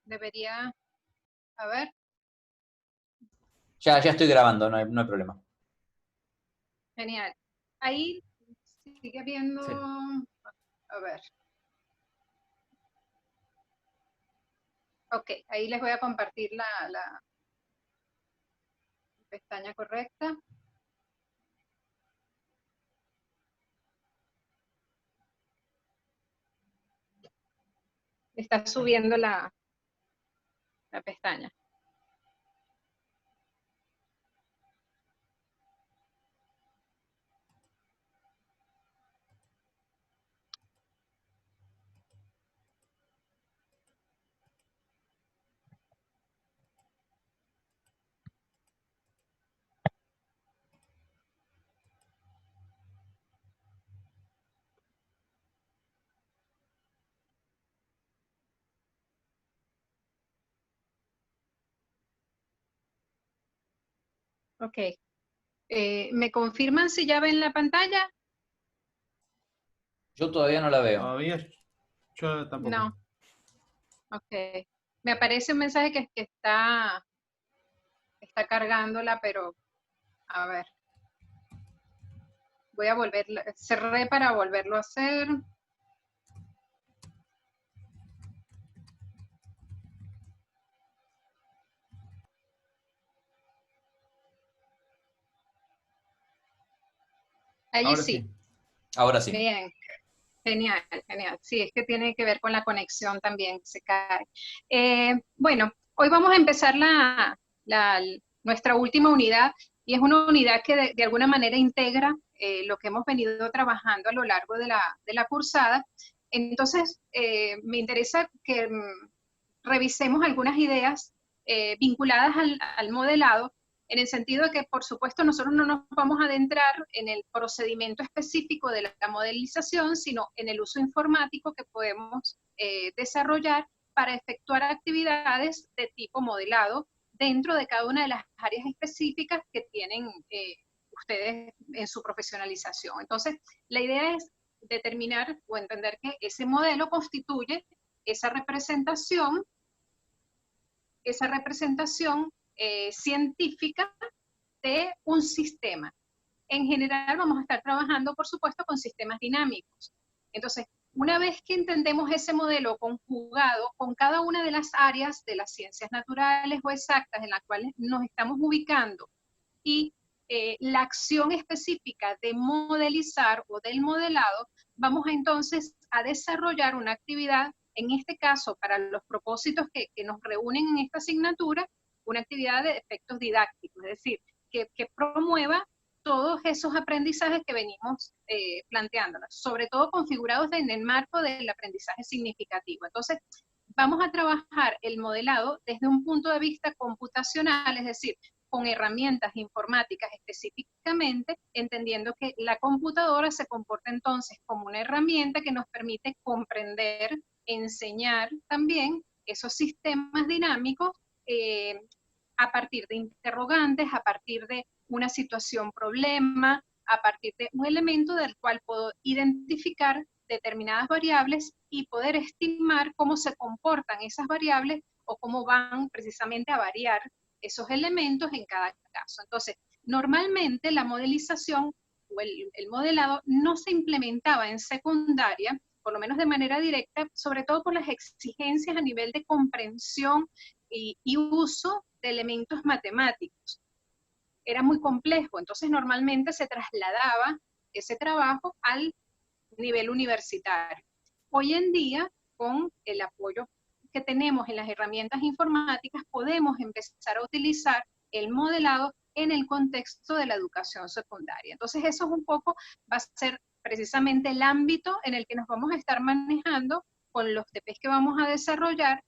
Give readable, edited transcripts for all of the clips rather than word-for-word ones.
Debería, a ver, Ya estoy grabando, no hay problema. genial. Ahí sigue viendo, Sí. a ver. Ok, ahí les voy a compartir la pestaña correcta. Está subiendo la pestaña. Ok. ¿Me confirman si ya ven la pantalla? Yo todavía no la veo. Todavía yo tampoco. No. Ok. Me aparece un mensaje que está cargándola, pero a ver. Voy a volverla, cerré para volverlo a hacer. Allí Ahora sí. sí. Ahora sí. Bien. Genial, genial. Sí, es que tiene que ver con la conexión también, se cae. Bueno, hoy vamos a empezar nuestra última unidad y es una unidad que de alguna manera integra lo que hemos venido trabajando a lo largo de la cursada. Entonces, me interesa que revisemos algunas ideas vinculadas al modelado, en el sentido de que, por supuesto, nosotros no nos vamos a adentrar en el procedimiento específico de la modelización, sino en el uso informático que podemos desarrollar para efectuar actividades de tipo modelado dentro de cada una de las áreas específicas que tienen ustedes en su profesionalización. Entonces, la idea es determinar o entender que ese modelo constituye esa representación científica de un sistema. En general vamos a estar trabajando, por supuesto, con sistemas dinámicos. Entonces, una vez que entendemos ese modelo conjugado con cada una de las áreas de las ciencias naturales o exactas en las cuales nos estamos ubicando y la acción específica de modelizar o del modelado, vamos entonces a desarrollar una actividad, en este caso, para los propósitos que nos reúnen en esta asignatura, una actividad de efectos didácticos, es decir, que promueva todos esos aprendizajes que venimos planteándonos, sobre todo configurados en el marco del aprendizaje significativo. Entonces, vamos a trabajar el modelado desde un punto de vista computacional, es decir, con herramientas informáticas específicamente, entendiendo que la computadora se comporta entonces como una herramienta que nos permite comprender, enseñar también esos sistemas dinámicos a partir de interrogantes, a partir de una situación problema, a partir de un elemento del cual puedo identificar determinadas variables y poder estimar cómo se comportan esas variables o cómo van precisamente a variar esos elementos en cada caso. Entonces, normalmente la modelización o el modelado no se implementaba en secundaria, por lo menos de manera directa, sobre todo por las exigencias a nivel de comprensión y uso de elementos matemáticos. Era muy complejo, entonces normalmente se trasladaba ese trabajo al nivel universitario. Hoy en día, con el apoyo que tenemos en las herramientas informáticas, podemos empezar a utilizar el modelado en el contexto de la educación secundaria. Entonces eso es un poco, va a ser precisamente el ámbito en el que nos vamos a estar manejando con los TPs que vamos a desarrollar,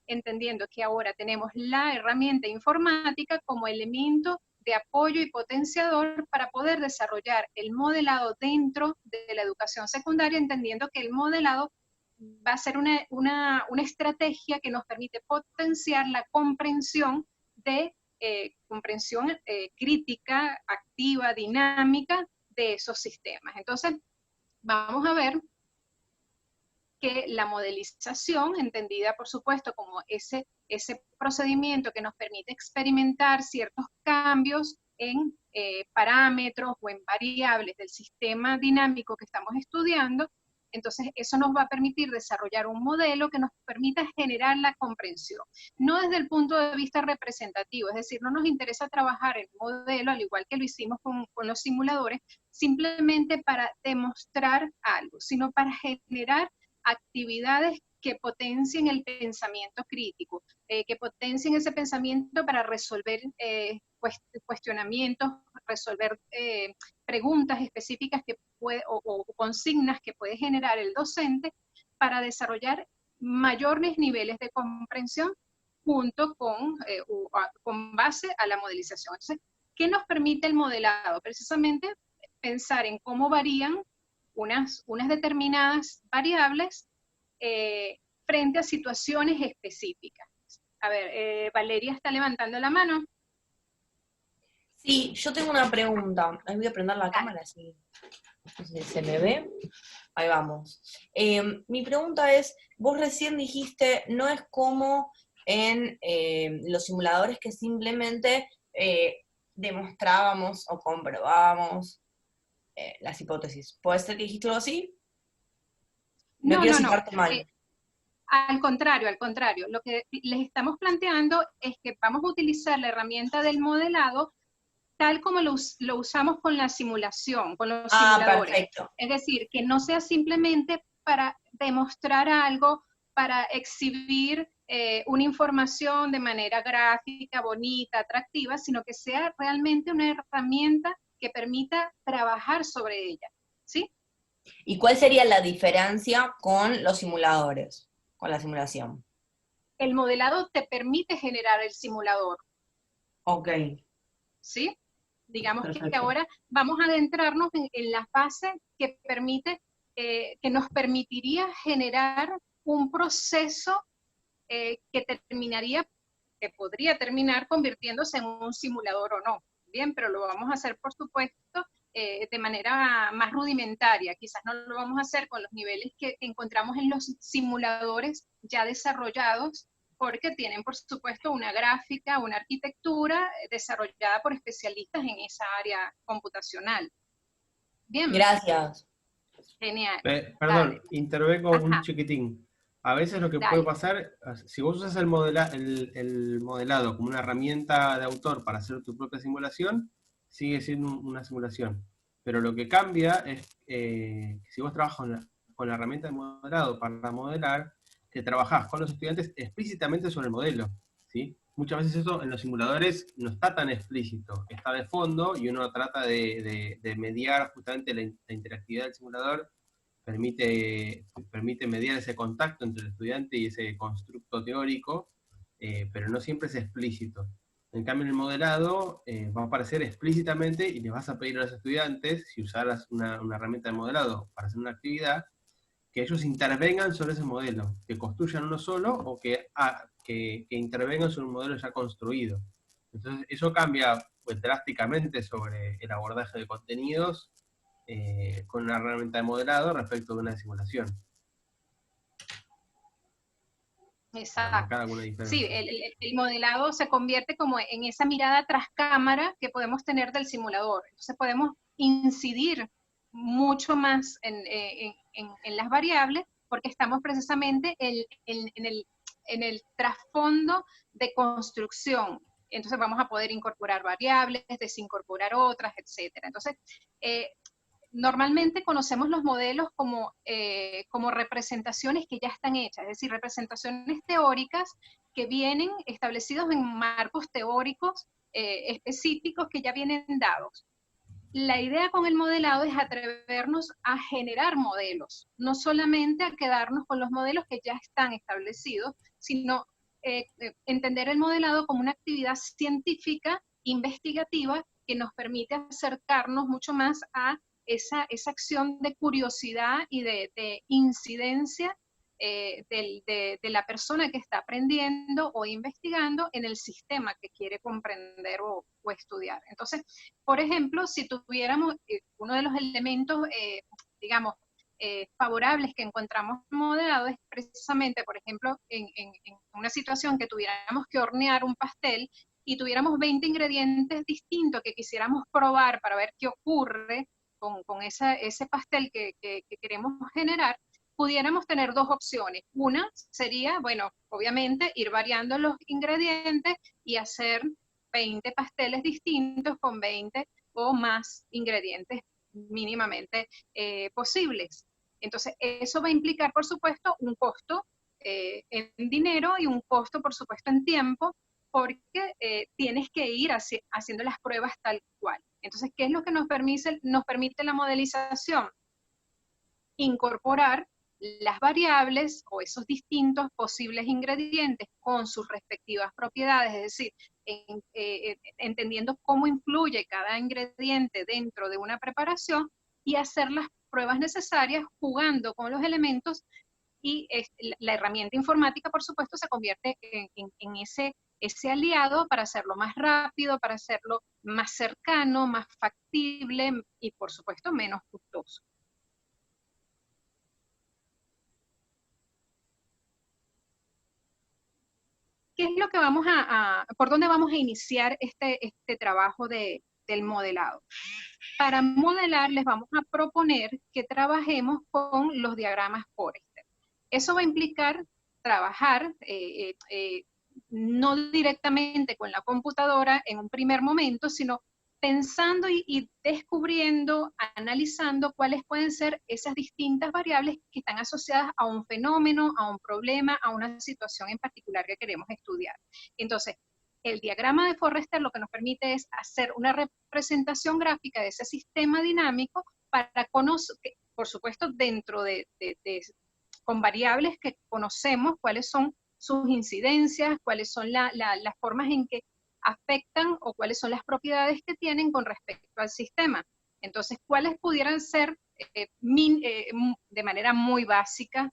entendiendo que ahora tenemos la herramienta informática como elemento de apoyo y potenciador para poder desarrollar el modelado dentro de la educación secundaria, entendiendo que el modelado va a ser una estrategia que nos permite potenciar la comprensión comprensión crítica, activa, dinámica de esos sistemas. Entonces, vamos a ver que la modelización, entendida por supuesto como ese procedimiento que nos permite experimentar ciertos cambios en parámetros o en variables del sistema dinámico que estamos estudiando, entonces eso nos va a permitir desarrollar un modelo que nos permita generar la comprensión. No desde el punto de vista representativo, es decir, no nos interesa trabajar en modelo, al igual que lo hicimos con los simuladores, simplemente para demostrar algo, sino para generar actividades que potencien el pensamiento crítico, que potencien ese pensamiento para resolver cuestionamientos, resolver preguntas específicas que puede, o consignas que puede generar el docente para desarrollar mayores niveles de comprensión junto con base a la modelización. Entonces, ¿qué nos permite el modelado? Precisamente pensar en cómo varían unas determinadas variables frente a situaciones específicas. A ver, Valeria está levantando la mano. Sí, yo tengo una pregunta. Ahí voy a prender la cámara, si se me ve. Ahí vamos. Mi pregunta es, vos recién dijiste, no es como en los simuladores que simplemente demostrábamos o comprobábamos las hipótesis. ¿Puede ser que dijiste algo así? No, quiero no, no. citarte mal. Al contrario. Lo que les estamos planteando es que vamos a utilizar la herramienta del modelado tal como lo usamos con la simulación, con los simuladores. Perfecto. Es decir, que no sea simplemente para demostrar algo, para exhibir una información de manera gráfica, bonita, atractiva, sino que sea realmente una herramienta que permita trabajar sobre ella, ¿sí? ¿Y cuál sería la diferencia con los simuladores, con la simulación? El modelado te permite generar el simulador. Ok. ¿Sí? Digamos Perfecto. que ahora vamos a adentrarnos en la fase que permite, que nos permitiría generar un proceso que podría terminar convirtiéndose en un simulador o no. Bien, pero lo vamos a hacer, por supuesto, de manera más rudimentaria. Quizás no lo vamos a hacer con los niveles que encontramos en los simuladores ya desarrollados, porque tienen, por supuesto, una gráfica, una arquitectura desarrollada por especialistas en esa área computacional. Bien. Gracias. Genial. Perdón, Dale. intervengo Ajá. un chiquitín. A veces lo que Dale. puede pasar, si vos usas el modelado como una herramienta de autor para hacer tu propia simulación, sigue siendo una simulación. Pero lo que cambia es que si vos trabajas con la herramienta de modelado para modelar, que trabajás con los estudiantes explícitamente sobre el modelo, ¿sí? Muchas veces eso en los simuladores no está tan explícito, está de fondo y uno trata de mediar justamente la interactividad del simulador, permite mediar ese contacto entre el estudiante y ese constructo teórico, pero no siempre es explícito. En cambio, en el modelado va a aparecer explícitamente y les vas a pedir a los estudiantes, si usaras una herramienta de modelado para hacer una actividad, que ellos intervengan sobre ese modelo, que construyan uno solo o que intervengan sobre un modelo ya construido. Entonces, eso cambia pues, drásticamente sobre el abordaje de contenidos con una herramienta de modelado respecto de una simulación. Exacto. Para marcar alguna diferencia. Sí, el modelado se convierte como en esa mirada tras cámara que podemos tener del simulador. Entonces podemos incidir mucho más en las variables porque estamos precisamente en el trasfondo de construcción. Entonces vamos a poder incorporar variables, desincorporar otras, etcétera. Entonces, normalmente conocemos los modelos como representaciones que ya están hechas, es decir, representaciones teóricas que vienen establecidos en marcos teóricos específicos que ya vienen dados. La idea con el modelado es atrevernos a generar modelos, no solamente a quedarnos con los modelos que ya están establecidos, sino entender el modelado como una actividad científica, investigativa, que nos permite acercarnos mucho más a esa acción de curiosidad y de incidencia de la persona que está aprendiendo o investigando en el sistema que quiere comprender o estudiar. Entonces, por ejemplo, si tuviéramos uno de los elementos, digamos, favorables que encontramos en modelado es precisamente, por ejemplo, en una situación que tuviéramos que hornear un pastel y tuviéramos 20 ingredientes distintos que quisiéramos probar para ver qué ocurre con ese pastel que queremos generar, pudiéramos tener dos opciones. Una sería, bueno, obviamente ir variando los ingredientes y hacer 20 pasteles distintos con 20 o más ingredientes mínimamente posibles. Entonces, eso va a implicar, por supuesto, un costo en dinero y un costo, por supuesto, en tiempo, porque tienes que ir haciendo las pruebas tal cual. Entonces, ¿qué es lo que nos permite la modelización? Incorporar las variables o esos distintos posibles ingredientes con sus respectivas propiedades, es decir, entendiendo cómo influye cada ingrediente dentro de una preparación y hacer las pruebas necesarias jugando con los elementos, y la herramienta informática, por supuesto, se convierte en ese aliado para hacerlo más rápido, para hacerlo más cercano, más factible y, por supuesto, menos costoso. ¿Qué es lo que por dónde vamos a iniciar este trabajo del modelado? Para modelar les vamos a proponer que trabajemos con los diagramas Forrester. Eso va a implicar trabajar no directamente con la computadora en un primer momento, sino pensando y descubriendo, analizando cuáles pueden ser esas distintas variables que están asociadas a un fenómeno, a un problema, a una situación en particular que queremos estudiar. Entonces, el diagrama de Forrester lo que nos permite es hacer una representación gráfica de ese sistema dinámico para conocer, por supuesto, dentro con variables que conocemos cuáles son sus incidencias, cuáles son las formas en que afectan o cuáles son las propiedades que tienen con respecto al sistema. Entonces, ¿cuáles pudieran ser, de manera muy básica,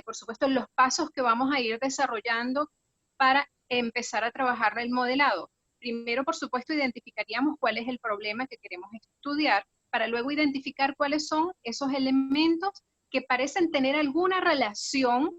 por supuesto, los pasos que vamos a ir desarrollando para empezar a trabajar el modelado? Primero, por supuesto, identificaríamos cuál es el problema que queremos estudiar, para luego identificar cuáles son esos elementos que parecen tener alguna relación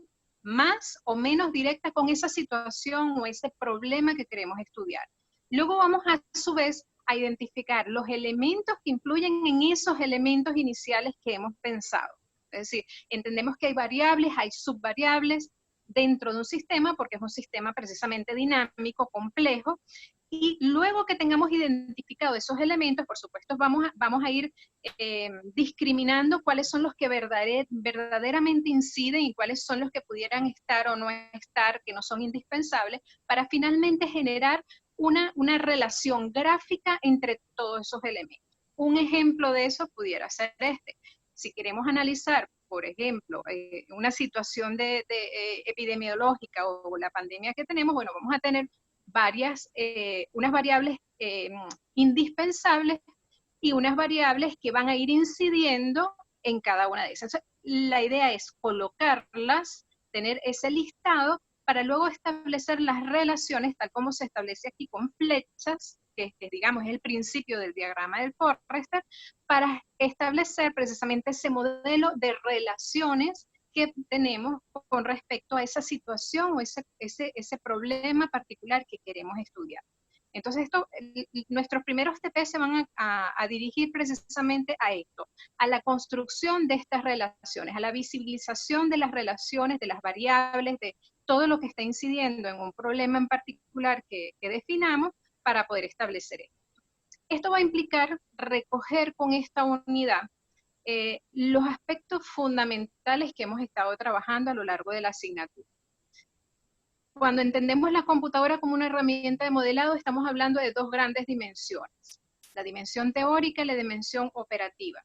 más o menos directa con esa situación o ese problema que queremos estudiar. Luego vamos a su vez a identificar los elementos que influyen en esos elementos iniciales que hemos pensado. Es decir, entendemos que hay variables, hay subvariables dentro de un sistema, porque es un sistema precisamente dinámico, complejo, y luego que tengamos identificado esos elementos, por supuesto, vamos a ir discriminando cuáles son los que verdaderamente inciden y cuáles son los que pudieran estar o no estar, que no son indispensables, para finalmente generar una relación gráfica entre todos esos elementos. Un ejemplo de eso pudiera ser este. Si queremos analizar, por ejemplo, una situación epidemiológica o la pandemia que tenemos, bueno, vamos a tener unas variables indispensables y unas variables que van a ir incidiendo en cada una de esas. Entonces, la idea es colocarlas, tener ese listado, para luego establecer las relaciones, tal como se establece aquí con flechas, que digamos es el principio del diagrama del Forrester, para establecer precisamente ese modelo de relaciones que tenemos con respecto a esa situación o ese problema particular que queremos estudiar. Entonces, nuestros primeros TP se van a dirigir precisamente a esto, a la construcción de estas relaciones, a la visibilización de las relaciones, de las variables, de todo lo que está incidiendo en un problema en particular que definamos para poder establecer esto. Esto va a implicar recoger con esta unidad los aspectos fundamentales que hemos estado trabajando a lo largo de la asignatura. Cuando entendemos la computadora como una herramienta de modelado, estamos hablando de dos grandes dimensiones, la dimensión teórica y la dimensión operativa,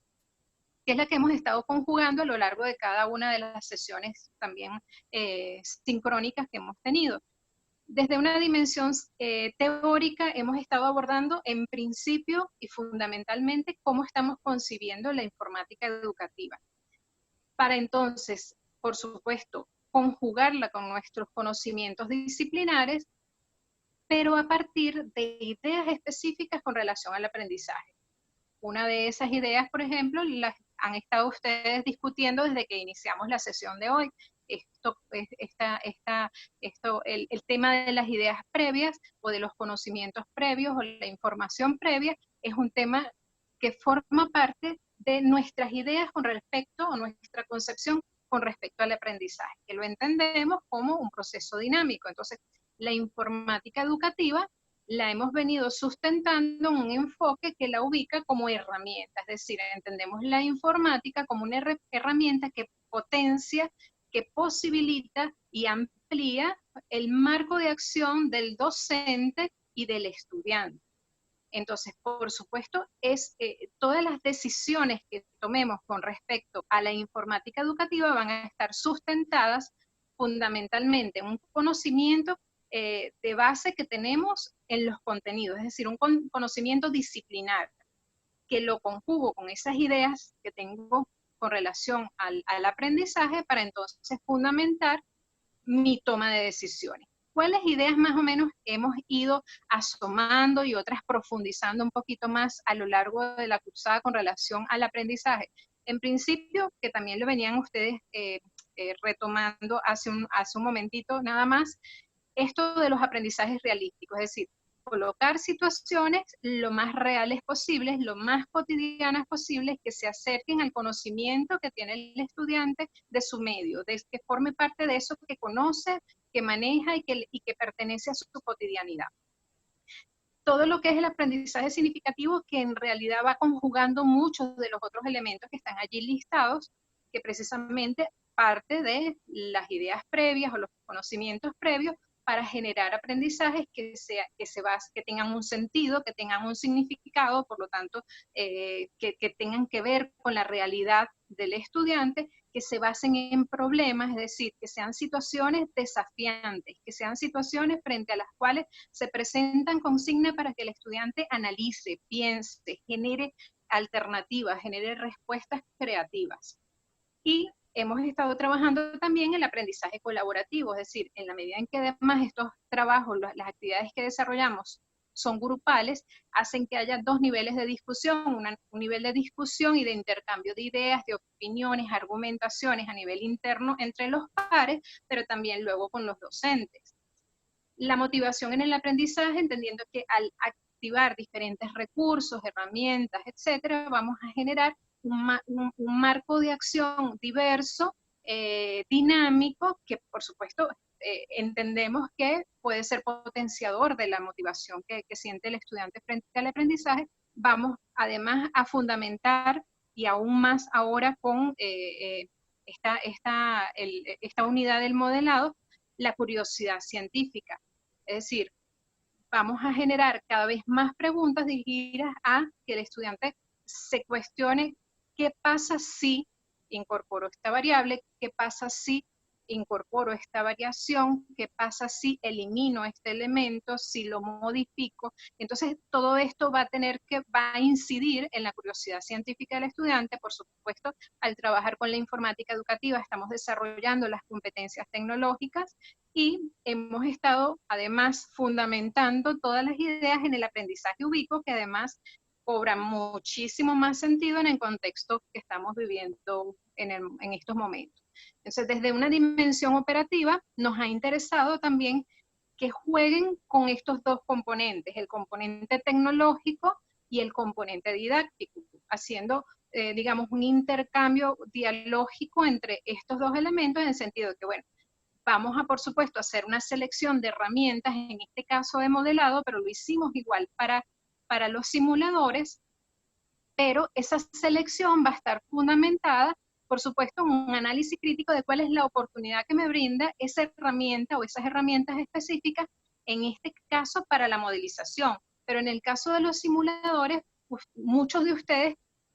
que es la que hemos estado conjugando a lo largo de cada una de las sesiones también sincrónicas que hemos tenido. Desde una dimensión teórica hemos estado abordando en principio y fundamentalmente cómo estamos concibiendo la informática educativa. Para entonces, por supuesto, conjugarla con nuestros conocimientos disciplinares, pero a partir de ideas específicas con relación al aprendizaje. Una de esas ideas, por ejemplo, las han estado ustedes discutiendo desde que iniciamos la sesión de hoy. El tema de las ideas previas o de los conocimientos previos o la información previa es un tema que forma parte de nuestras ideas con respecto a nuestra concepción con respecto al aprendizaje, que lo entendemos como un proceso dinámico. Entonces, la informática educativa la hemos venido sustentando en un enfoque que la ubica como herramienta, es decir, entendemos la informática como una herramienta que potencia, que posibilita y amplía el marco de acción del docente y del estudiante. Entonces, por supuesto, todas las decisiones que tomemos con respecto a la informática educativa van a estar sustentadas fundamentalmente en un conocimiento de base que tenemos en los contenidos, es decir, un conocimiento disciplinar, que lo conjugo con esas ideas que tengo con relación al aprendizaje para entonces fundamentar mi toma de decisiones. ¿Cuáles ideas más o menos hemos ido asomando y otras profundizando un poquito más a lo largo de la cursada con relación al aprendizaje? En principio, que también lo venían ustedes retomando hace un momentito nada más, esto de los aprendizajes realísticos, es decir, colocar situaciones lo más reales posibles, lo más cotidianas posibles, que se acerquen al conocimiento que tiene el estudiante de su medio, de que forme parte de eso que conoce, que maneja y que pertenece a su cotidianidad. Todo lo que es el aprendizaje significativo, que en realidad va conjugando muchos de los otros elementos que están allí listados, que precisamente parte de las ideas previas o los conocimientos previos para generar aprendizajes que tengan un sentido, que tengan un significado, por lo tanto, que tengan que ver con la realidad del estudiante, que se basen en problemas, es decir, que sean situaciones desafiantes, que sean situaciones frente a las cuales se presentan consignas para que el estudiante analice, piense, genere alternativas, genere respuestas creativas. Y hemos estado trabajando también el aprendizaje colaborativo, es decir, en la medida en que además estos trabajos, las actividades que desarrollamos son grupales, hacen que haya dos niveles de discusión, un nivel de discusión y de intercambio de ideas, de opiniones, argumentaciones a nivel interno entre los pares, pero también luego con los docentes. La motivación en el aprendizaje, entendiendo que al activar diferentes recursos, herramientas, etcétera, vamos a generar un marco de acción diverso, dinámico, que por supuesto entendemos que puede ser potenciador de la motivación que siente el estudiante frente al aprendizaje. Vamos además a fundamentar, y aún más ahora con esta unidad del modelado, la curiosidad científica. Es decir, vamos a generar cada vez más preguntas dirigidas a que el estudiante se cuestione qué pasa si incorporo esta variable, qué pasa si incorporo esta variación, qué pasa si elimino este elemento, si lo modifico. Entonces, todo esto va a incidir en la curiosidad científica del estudiante. Por supuesto, al trabajar con la informática educativa, estamos desarrollando las competencias tecnológicas y hemos estado, además, fundamentando todas las ideas en el aprendizaje ubicuo, que además cobra muchísimo más sentido en el contexto que estamos viviendo en estos momentos. Entonces, desde una dimensión operativa, nos ha interesado también que jueguen con estos dos componentes, el componente tecnológico y el componente didáctico, haciendo, digamos, un intercambio dialógico entre estos dos elementos, en el sentido de que, bueno, vamos a, por supuesto, hacer una selección de herramientas, en este caso de modelado, pero lo hicimos igual para los simuladores, pero esa selección va a estar fundamentada, por supuesto, en un análisis crítico de cuál es la oportunidad que me brinda esa herramienta o esas herramientas específicas, en este caso para la modelización. Pero en el caso de los simuladores, muchos de ustedes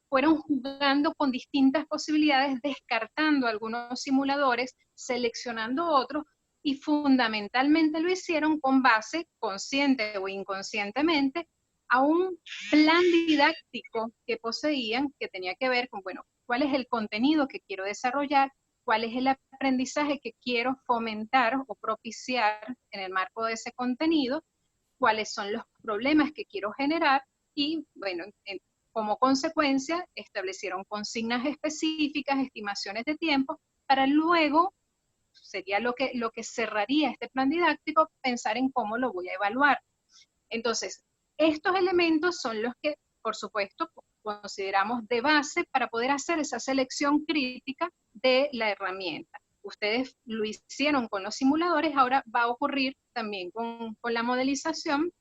fueron jugando con distintas posibilidades, descartando algunos simuladores, seleccionando otros, y fundamentalmente lo hicieron con base, consciente o inconscientemente, a un plan didáctico que poseían, que tenía que ver con, bueno, cuál es el contenido que quiero desarrollar, cuál es el aprendizaje que quiero fomentar o propiciar en el marco de ese contenido, cuáles son los problemas que quiero generar y, bueno, como consecuencia establecieron consignas específicas, estimaciones de tiempo, para luego, sería lo que cerraría este plan didáctico, pensar en cómo lo voy a evaluar. Entonces, estos elementos son los que, por supuesto, consideramos de base para poder hacer esa selección crítica de la herramienta. Ustedes lo hicieron con los simuladores, ahora va a ocurrir también con la modelización.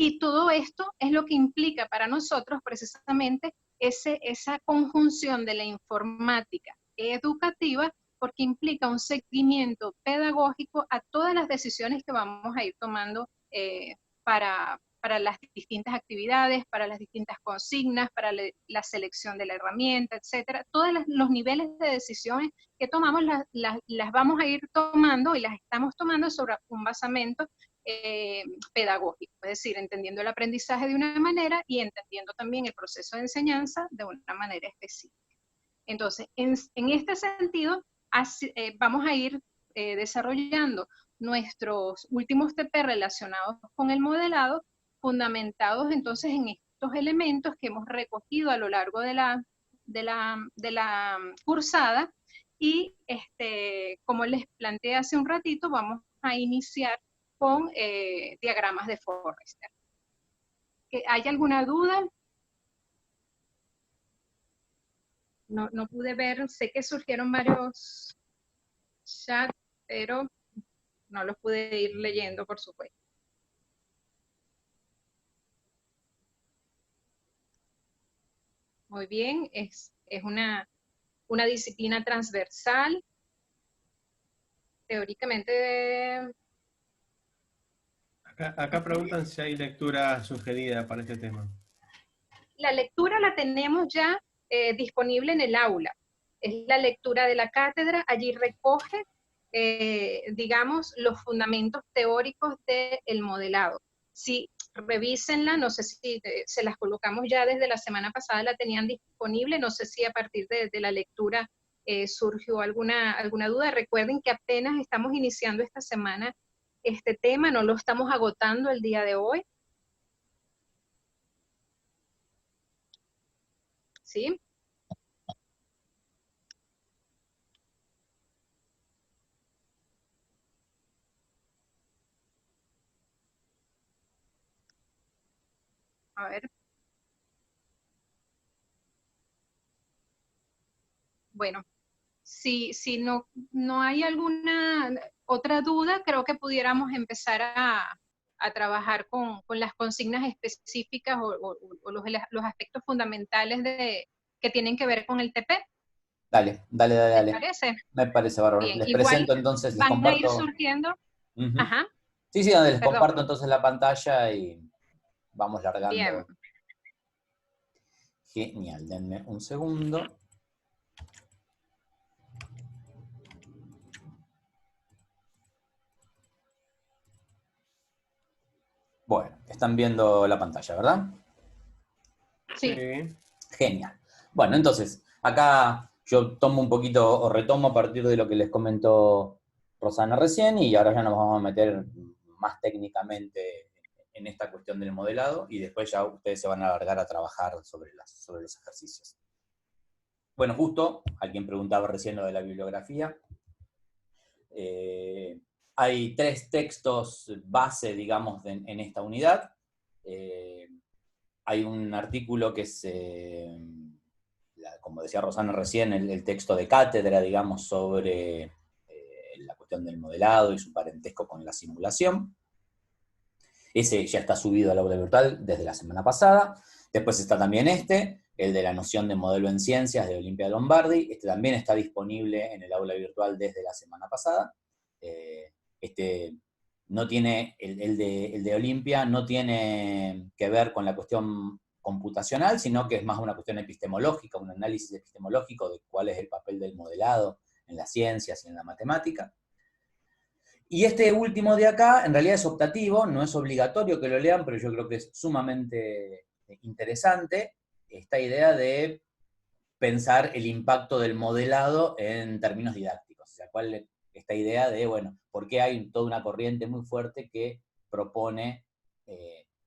Y todo esto es lo que implica para nosotros precisamente esa conjunción de la informática educativa, porque implica un seguimiento pedagógico a todas las decisiones que vamos a ir tomando para las distintas actividades, para las distintas consignas, para la selección de la herramienta, etcétera. Todos los niveles de decisiones que tomamos las vamos a ir tomando y las estamos tomando sobre un basamento pedagógico, es decir, entendiendo el aprendizaje de una manera y entendiendo también el proceso de enseñanza de una manera específica. Entonces, en este sentido, vamos a ir desarrollando nuestros últimos TP relacionados con el modelado, fundamentados entonces en estos elementos que hemos recogido a lo largo de la cursada, y como les planteé hace un ratito, vamos a iniciar con diagramas de Forrester. ¿Hay alguna duda? No pude ver, sé que surgieron varios chats, pero no los pude ir leyendo, por supuesto. Muy bien, es una disciplina transversal. Teóricamente... Acá preguntan si hay lectura sugerida para este tema. La lectura la tenemos ya disponible en el aula. Es la lectura de la cátedra, allí recoge, digamos, los fundamentos teóricos del modelado. Si revísenla, no sé si se las colocamos ya desde la semana pasada, la tenían disponible, no sé si a partir de la lectura surgió alguna duda. Recuerden que apenas estamos iniciando esta semana este tema, no lo estamos agotando el día de hoy. ¿Sí? A ver. Bueno, si no hay alguna otra duda, creo que pudiéramos empezar a trabajar con las consignas específicas o los aspectos fundamentales que tienen que ver con el TP. Dale. ¿Les parece? Me parece bárbaro. Bien, Les igual presento entonces, les van a ir comparto. surgiendo. Ajá. Sí, donde les Perdón. comparto entonces la pantalla y vamos largando. Bien. Genial, denme un segundo. Bueno, están viendo la pantalla, ¿verdad? Sí. Genial. Bueno, entonces, acá yo tomo un poquito, o retomo a partir de lo que les comentó Rosana recién, y ahora ya nos vamos a meter más técnicamente en esta cuestión del modelado, y después ya ustedes se van a alargar a trabajar sobre los ejercicios. Bueno, justo, alguien preguntaba recién lo de la bibliografía. Hay 3 textos base, digamos, en esta unidad. Hay un artículo que es, como decía Rosana recién, el texto de cátedra, digamos, sobre la cuestión del modelado y su parentesco con la simulación. Ese ya está subido al aula virtual desde la semana pasada. Después está también el de la noción de modelo en ciencias de Olimpia Lombardi. Este también está disponible en el aula virtual desde la semana pasada. No tiene, el de Olimpia no tiene que ver con la cuestión computacional, sino que es más una cuestión epistemológica, un análisis epistemológico de cuál es el papel del modelado en las ciencias y en la matemática. Y este último de acá, en realidad es optativo, no es obligatorio que lo lean, pero yo creo que es sumamente interesante esta idea de pensar el impacto del modelado en términos didácticos. O sea, esta idea de, bueno, por qué hay toda una corriente muy fuerte que propone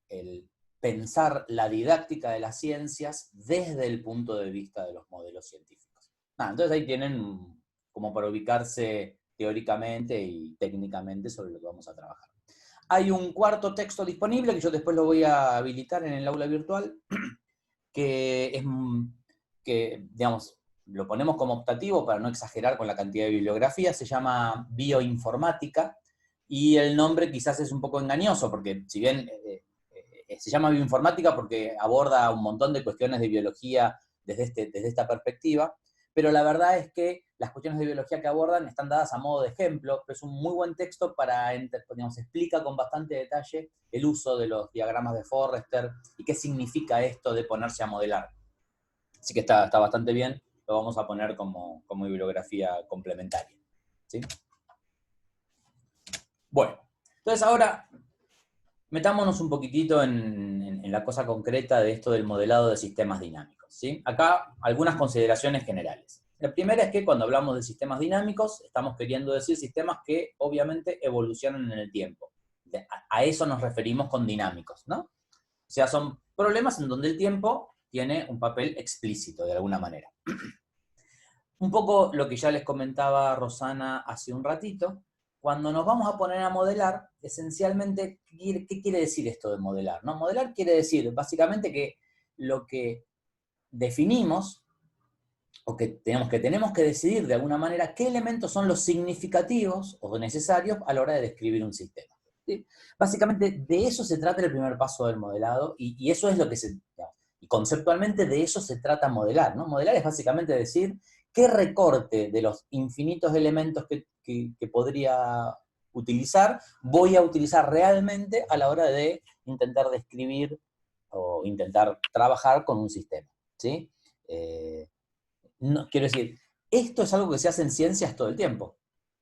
el pensar la didáctica de las ciencias desde el punto de vista de los modelos científicos. Entonces ahí tienen como para ubicarse teóricamente y técnicamente sobre lo que vamos a trabajar. Hay un cuarto texto disponible, que yo después lo voy a habilitar en el aula virtual, que digamos, lo ponemos como optativo para no exagerar con la cantidad de bibliografía, se llama Bioinformática, y el nombre quizás es un poco engañoso, porque si bien se llama Bioinformática porque aborda un montón de cuestiones de biología desde esta perspectiva, pero la verdad es que las cuestiones de biología que abordan están dadas a modo de ejemplo, pero es un muy buen texto para, digamos, explica con bastante detalle el uso de los diagramas de Forrester y qué significa esto de ponerse a modelar. Así que está bastante bien, lo vamos a poner como bibliografía complementaria, ¿sí? Bueno, entonces ahora metámonos un poquitito en la cosa concreta de esto del modelado de sistemas dinámicos, ¿sí? Acá algunas consideraciones generales. La primera es que cuando hablamos de sistemas dinámicos, estamos queriendo decir sistemas que obviamente evolucionan en el tiempo. A eso nos referimos con dinámicos, ¿no? O sea, son problemas en donde el tiempo tiene un papel explícito, de alguna manera. Un poco lo que ya les comentaba Rosana hace un ratito, cuando nos vamos a poner a modelar, esencialmente, ¿qué quiere decir esto de modelar? ¿No? Modelar quiere decir, básicamente, que lo que definimos, o que tenemos que decidir de alguna manera qué elementos son los significativos o necesarios a la hora de describir un sistema. ¿Sí? Básicamente, de eso se trata el primer paso del modelado, y eso es lo que y conceptualmente de eso se trata modelar, ¿no? Modelar es básicamente decir qué recorte de los infinitos elementos que podría utilizar, voy a utilizar realmente a la hora de intentar describir o intentar trabajar con un sistema, ¿sí? No, quiero decir, esto es algo que se hace en ciencias todo el tiempo,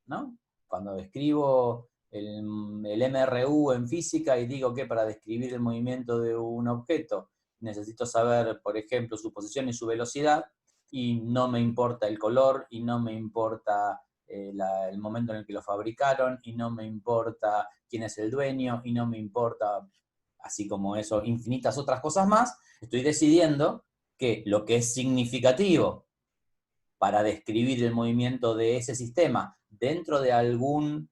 ¿no? Cuando escribo el MRU en física y digo que para describir el movimiento de un objeto necesito saber, por ejemplo, su posición y su velocidad, y no me importa el color, y no me importa el momento en el que lo fabricaron, y no me importa quién es el dueño, y no me importa, así como eso, infinitas otras cosas más, estoy decidiendo que lo que es significativo para describir el movimiento de ese sistema dentro de algún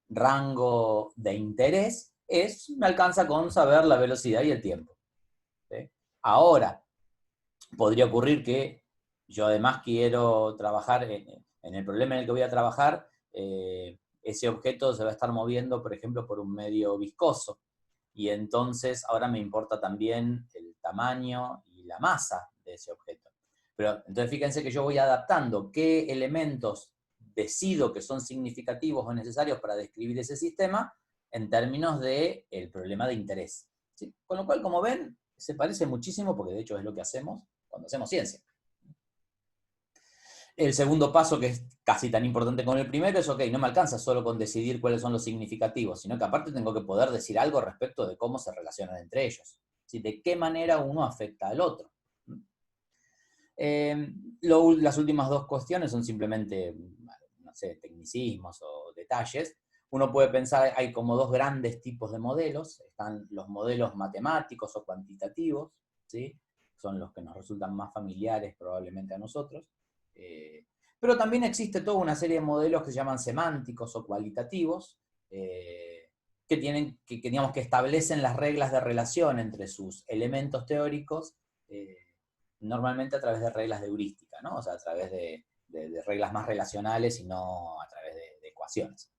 rango de interés, me alcanza con saber la velocidad y el tiempo. ¿Sí? Ahora, podría ocurrir que yo además quiero trabajar en el problema en el que voy a trabajar, ese objeto se va a estar moviendo, por ejemplo, por un medio viscoso, y entonces ahora me importa también el tamaño y la masa de ese objeto. Pero entonces fíjense que yo voy adaptando qué elementos decido que son significativos o necesarios para describir ese sistema en términos del problema de interés, ¿sí? Con lo cual, como ven, se parece muchísimo, porque de hecho es lo que hacemos cuando hacemos ciencia. El segundo paso, que es casi tan importante como el primero, es, ok, no me alcanza solo con decidir cuáles son los significativos, sino que aparte tengo que poder decir algo respecto de cómo se relacionan entre ellos, ¿sí? De qué manera uno afecta al otro. Las últimas dos cuestiones son simplemente, no sé, tecnicismos o detalles. Uno puede pensar, hay como dos grandes tipos de modelos. Están los modelos matemáticos o cuantitativos, ¿sí? Son los que nos resultan más familiares probablemente a nosotros. Pero también existe toda una serie de modelos que se llaman semánticos o cualitativos, digamos, que establecen las reglas de relación entre sus elementos teóricos, normalmente a través de reglas de heurística, ¿no? O sea, a través de reglas más relacionales y no a través de ecuaciones.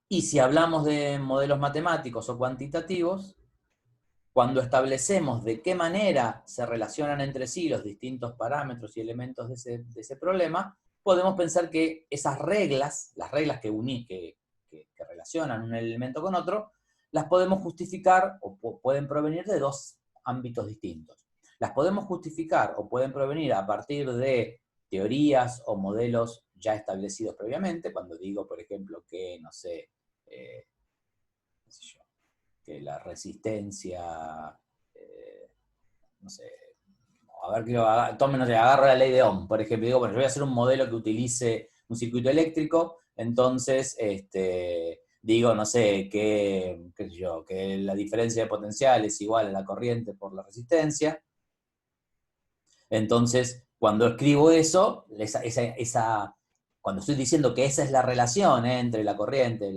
Y si hablamos de modelos matemáticos o cuantitativos, cuando establecemos de qué manera se relacionan entre sí los distintos parámetros y elementos de ese problema, podemos pensar que esas reglas, las reglas que relacionan un elemento con otro, las podemos justificar o pueden provenir de dos ámbitos distintos. Las podemos justificar o pueden provenir a partir de teorías o modelos ya establecidos previamente, cuando digo, por ejemplo, que, no sé, que la resistencia, no sé, a ver, agarro la ley de Ohm, por ejemplo, digo, bueno, yo voy a hacer un modelo que utilice un circuito eléctrico, entonces digo, no sé, qué sé yo, que la diferencia de potencial es igual a la corriente por la resistencia. Entonces, cuando escribo eso, cuando estoy diciendo que esa es la relación entre la corriente,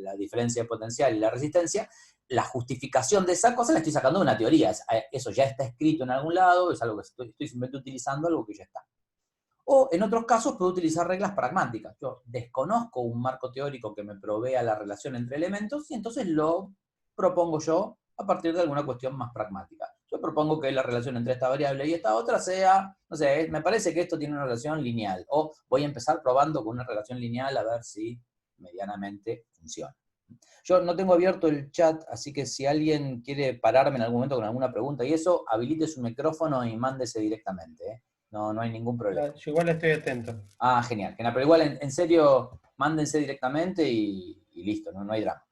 la diferencia de potencial y la resistencia, la justificación de esa cosa la estoy sacando de una teoría. Eso ya está escrito en algún lado, es algo que estoy simplemente utilizando algo que ya está. O en otros casos puedo utilizar reglas pragmáticas. Yo desconozco un marco teórico que me provea la relación entre elementos y entonces lo propongo yo a partir de alguna cuestión más pragmática. Yo propongo que la relación entre esta variable y esta otra sea, no sé, me parece que esto tiene una relación lineal. O voy a empezar probando con una relación lineal a ver si medianamente funciona. Yo no tengo abierto el chat, así que si alguien quiere pararme en algún momento con alguna pregunta y eso, habilite su micrófono y mándese directamente, ¿eh? No hay ningún problema. Yo igual estoy atento. Ah, genial, genial. Pero igual, en serio, mándense directamente y listo, no hay drama.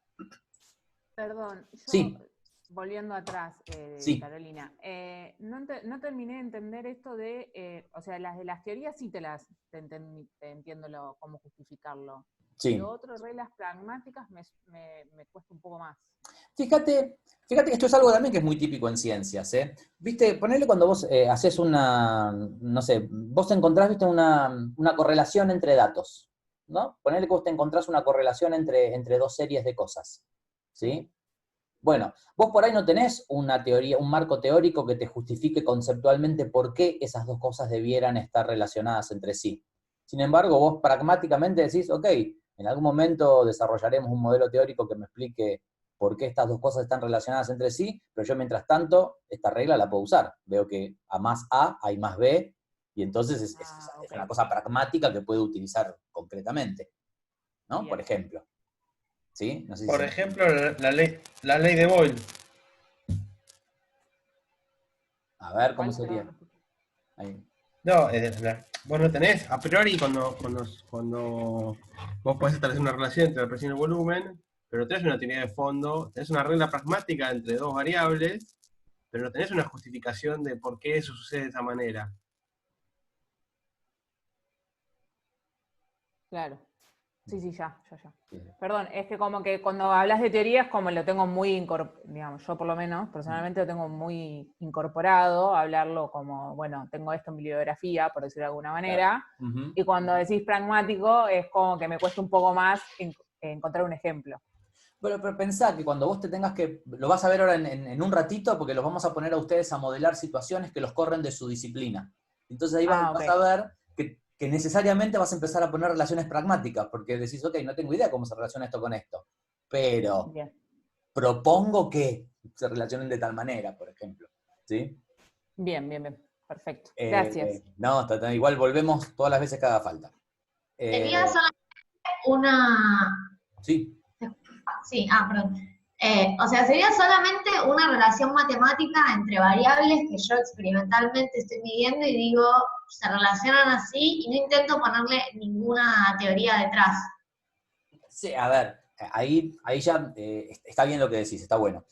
Perdón, yo, Sí. volviendo atrás, Sí. Carolina, no terminé de entender esto de, o sea, las teorías sí te entiendo cómo justificarlo. Sí. Lo otro, reglas pragmáticas, me cuesta un poco más. Fíjate que esto es algo también que es muy típico en ciencias, ¿eh? Viste, ponele cuando vos haces no sé, vos encontrás, viste, una correlación entre datos, ¿no? Ponele que vos te encontrás una correlación entre dos series de cosas, ¿sí? Bueno, vos por ahí no tenés una teoría, un marco teórico que te justifique conceptualmente por qué esas dos cosas debieran estar relacionadas entre sí. Sin embargo, vos pragmáticamente decís, ok, en algún momento desarrollaremos un modelo teórico que me explique por qué estas dos cosas están relacionadas entre sí, pero yo mientras tanto, esta regla la puedo usar. Veo que a más A hay más B, y entonces es una cosa pragmática que puedo utilizar concretamente, ¿no? Bien. Por ejemplo. ¿Sí? No sé si Por ejemplo, la ley de Boyle. A ver, ¿cómo ¿Cuál? sería? Perdón. Ahí. No, vos no tenés, a priori, cuando vos podés establecer una relación entre la presión y el volumen, pero no tenés una teoría de fondo, tenés una regla pragmática entre dos variables, pero no tenés una justificación de por qué eso sucede de esa manera. Claro. Sí, ya. Sí. Perdón, es que como que cuando hablas de teorías, como lo tengo muy, digamos, yo por lo menos, personalmente lo tengo muy incorporado, hablarlo como, bueno, tengo esto en bibliografía, por decirlo de alguna manera, Claro. Uh-huh. Y cuando decís pragmático, es como que me cuesta un poco más encontrar un ejemplo. Pero pensá que cuando vos te tengas que, lo vas a ver ahora en un ratito, porque los vamos a poner a ustedes a modelar situaciones que los corren de su disciplina. Entonces ahí vas okay. a ver que necesariamente vas a empezar a poner relaciones pragmáticas, porque decís, ok, no tengo idea cómo se relaciona esto con esto, pero Bien. propongo que se relacionen de tal manera, por ejemplo. ¿Sí? Bien. Perfecto. Gracias. No, igual volvemos todas las veces que haga falta. Sería solamente una... Sí. Sí, perdón. O sea, sería solamente una relación matemática entre variables que yo experimentalmente estoy midiendo y digo, se relacionan así y no intento ponerle ninguna teoría detrás. Sí, a ver, ahí ya está bien lo que decís, está bueno.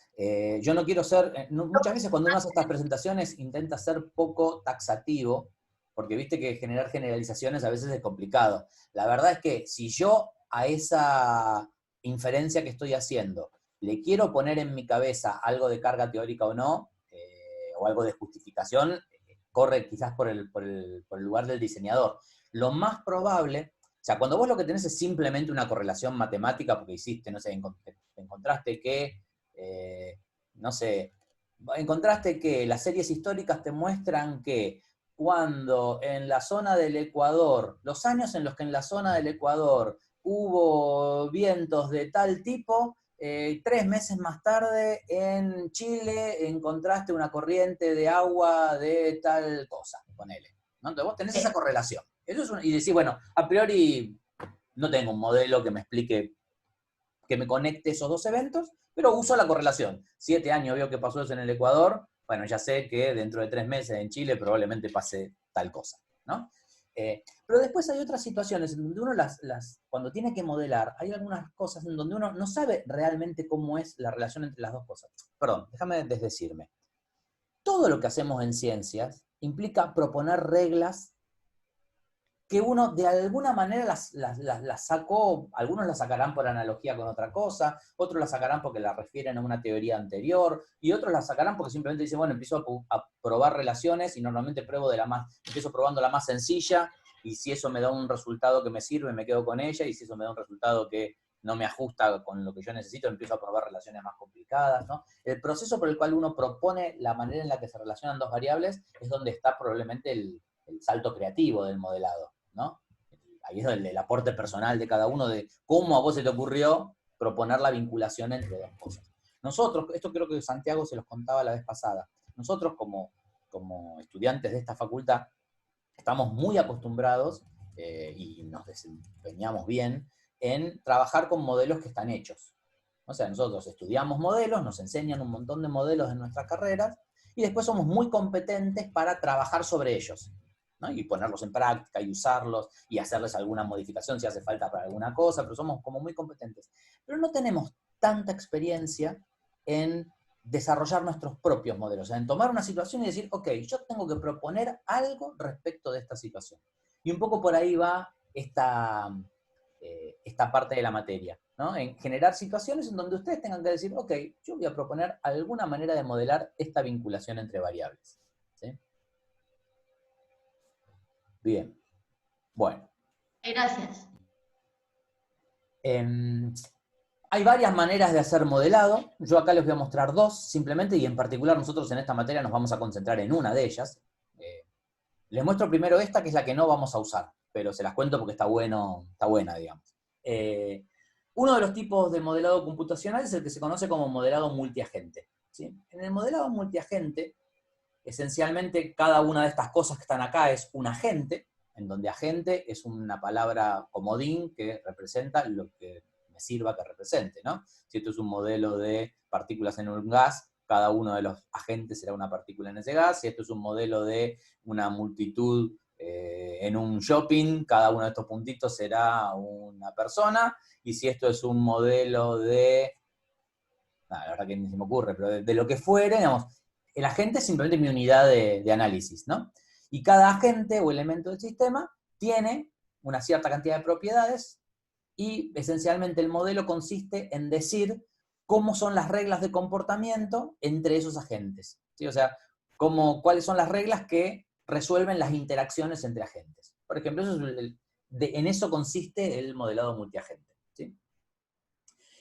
Yo no quiero ser, muchas veces cuando uno hace estas presentaciones intenta ser poco taxativo, porque viste que generar generalizaciones a veces es complicado. La verdad es que si yo a esa inferencia que estoy haciendo le quiero poner en mi cabeza algo de carga teórica o no, o algo de justificación, corre quizás por el lugar del diseñador. Lo más probable, o sea, cuando vos lo que tenés es simplemente una correlación matemática, porque hiciste, no sé, encontraste que, no sé, encontraste que las series históricas te muestran que cuando en la zona del Ecuador, los años en los que en la zona del Ecuador hubo vientos de tal tipo, 3 meses más tarde en Chile encontraste una corriente de agua de tal cosa, ponele, ¿no? Entonces vos tenés esa correlación. Eso es y decís, bueno, a priori no tengo un modelo que me explique, que me conecte esos dos eventos, pero uso la correlación. 7 años veo que pasó eso en el Ecuador, bueno, ya sé que dentro de 3 meses en Chile probablemente pase tal cosa, ¿no? Pero después hay otras situaciones en donde uno cuando tiene que modelar, hay algunas cosas en donde uno no sabe realmente cómo es la relación entre las dos cosas. Perdón, déjame desdecirme. Todo lo que hacemos en ciencias implica proponer reglas que uno de alguna manera las sacó, algunos las sacarán por analogía con otra cosa, otros las sacarán porque la refieren a una teoría anterior, y otros las sacarán porque simplemente dicen, bueno, empiezo a probar relaciones y normalmente empiezo probando la más sencilla, y si eso me da un resultado que me sirve, me quedo con ella, y si eso me da un resultado que no me ajusta con lo que yo necesito, empiezo a probar relaciones más complicadas, ¿no? El proceso por el cual uno propone la manera en la que se relacionan dos variables es donde está probablemente el salto creativo del modelado, ¿no? Ahí es el aporte personal de cada uno, de cómo a vos se te ocurrió proponer la vinculación entre dos cosas. Nosotros, esto creo que Santiago se los contaba la vez pasada, nosotros como estudiantes de esta facultad estamos muy acostumbrados y nos desempeñamos bien en trabajar con modelos que están hechos. O sea, nosotros estudiamos modelos, nos enseñan un montón de modelos en nuestras carreras, y después somos muy competentes para trabajar sobre ellos, ¿no? Y ponerlos en práctica, y usarlos, y hacerles alguna modificación si hace falta para alguna cosa, pero somos como muy competentes. Pero no tenemos tanta experiencia en desarrollar nuestros propios modelos, o sea, en tomar una situación y decir, ok, yo tengo que proponer algo respecto de esta situación. Y un poco por ahí va esta parte de la materia, ¿no? En generar situaciones en donde ustedes tengan que decir, ok, yo voy a proponer alguna manera de modelar esta vinculación entre variables, ¿sí? Bien. Bueno. Gracias. Hay varias maneras de hacer modelado. Yo acá les voy a mostrar dos, simplemente, y en particular nosotros en esta materia nos vamos a concentrar en una de ellas. Les muestro primero esta, que es la que no vamos a usar, pero se las cuento porque está buena, digamos. Uno de los tipos de modelado computacional es el que se conoce como modelado multiagente, ¿sí? En el modelado multiagente, esencialmente cada una de estas cosas que están acá es un agente, en donde agente es una palabra comodín que representa lo que me sirva que represente, ¿no? Si esto es un modelo de partículas en un gas, cada uno de los agentes será una partícula en ese gas. Si esto es un modelo de una multitud en un shopping, cada uno de estos puntitos será una persona. Y si esto es un modelo de... la verdad que ni se me ocurre, pero de lo que fuere, digamos, el agente es simplemente mi unidad de análisis, ¿no? Y cada agente o elemento del sistema tiene una cierta cantidad de propiedades, y esencialmente el modelo consiste en decir cómo son las reglas de comportamiento entre esos agentes, ¿sí? O sea, cuáles son las reglas que resuelven las interacciones entre agentes. Por ejemplo, en eso consiste el modelado multiagente, ¿sí?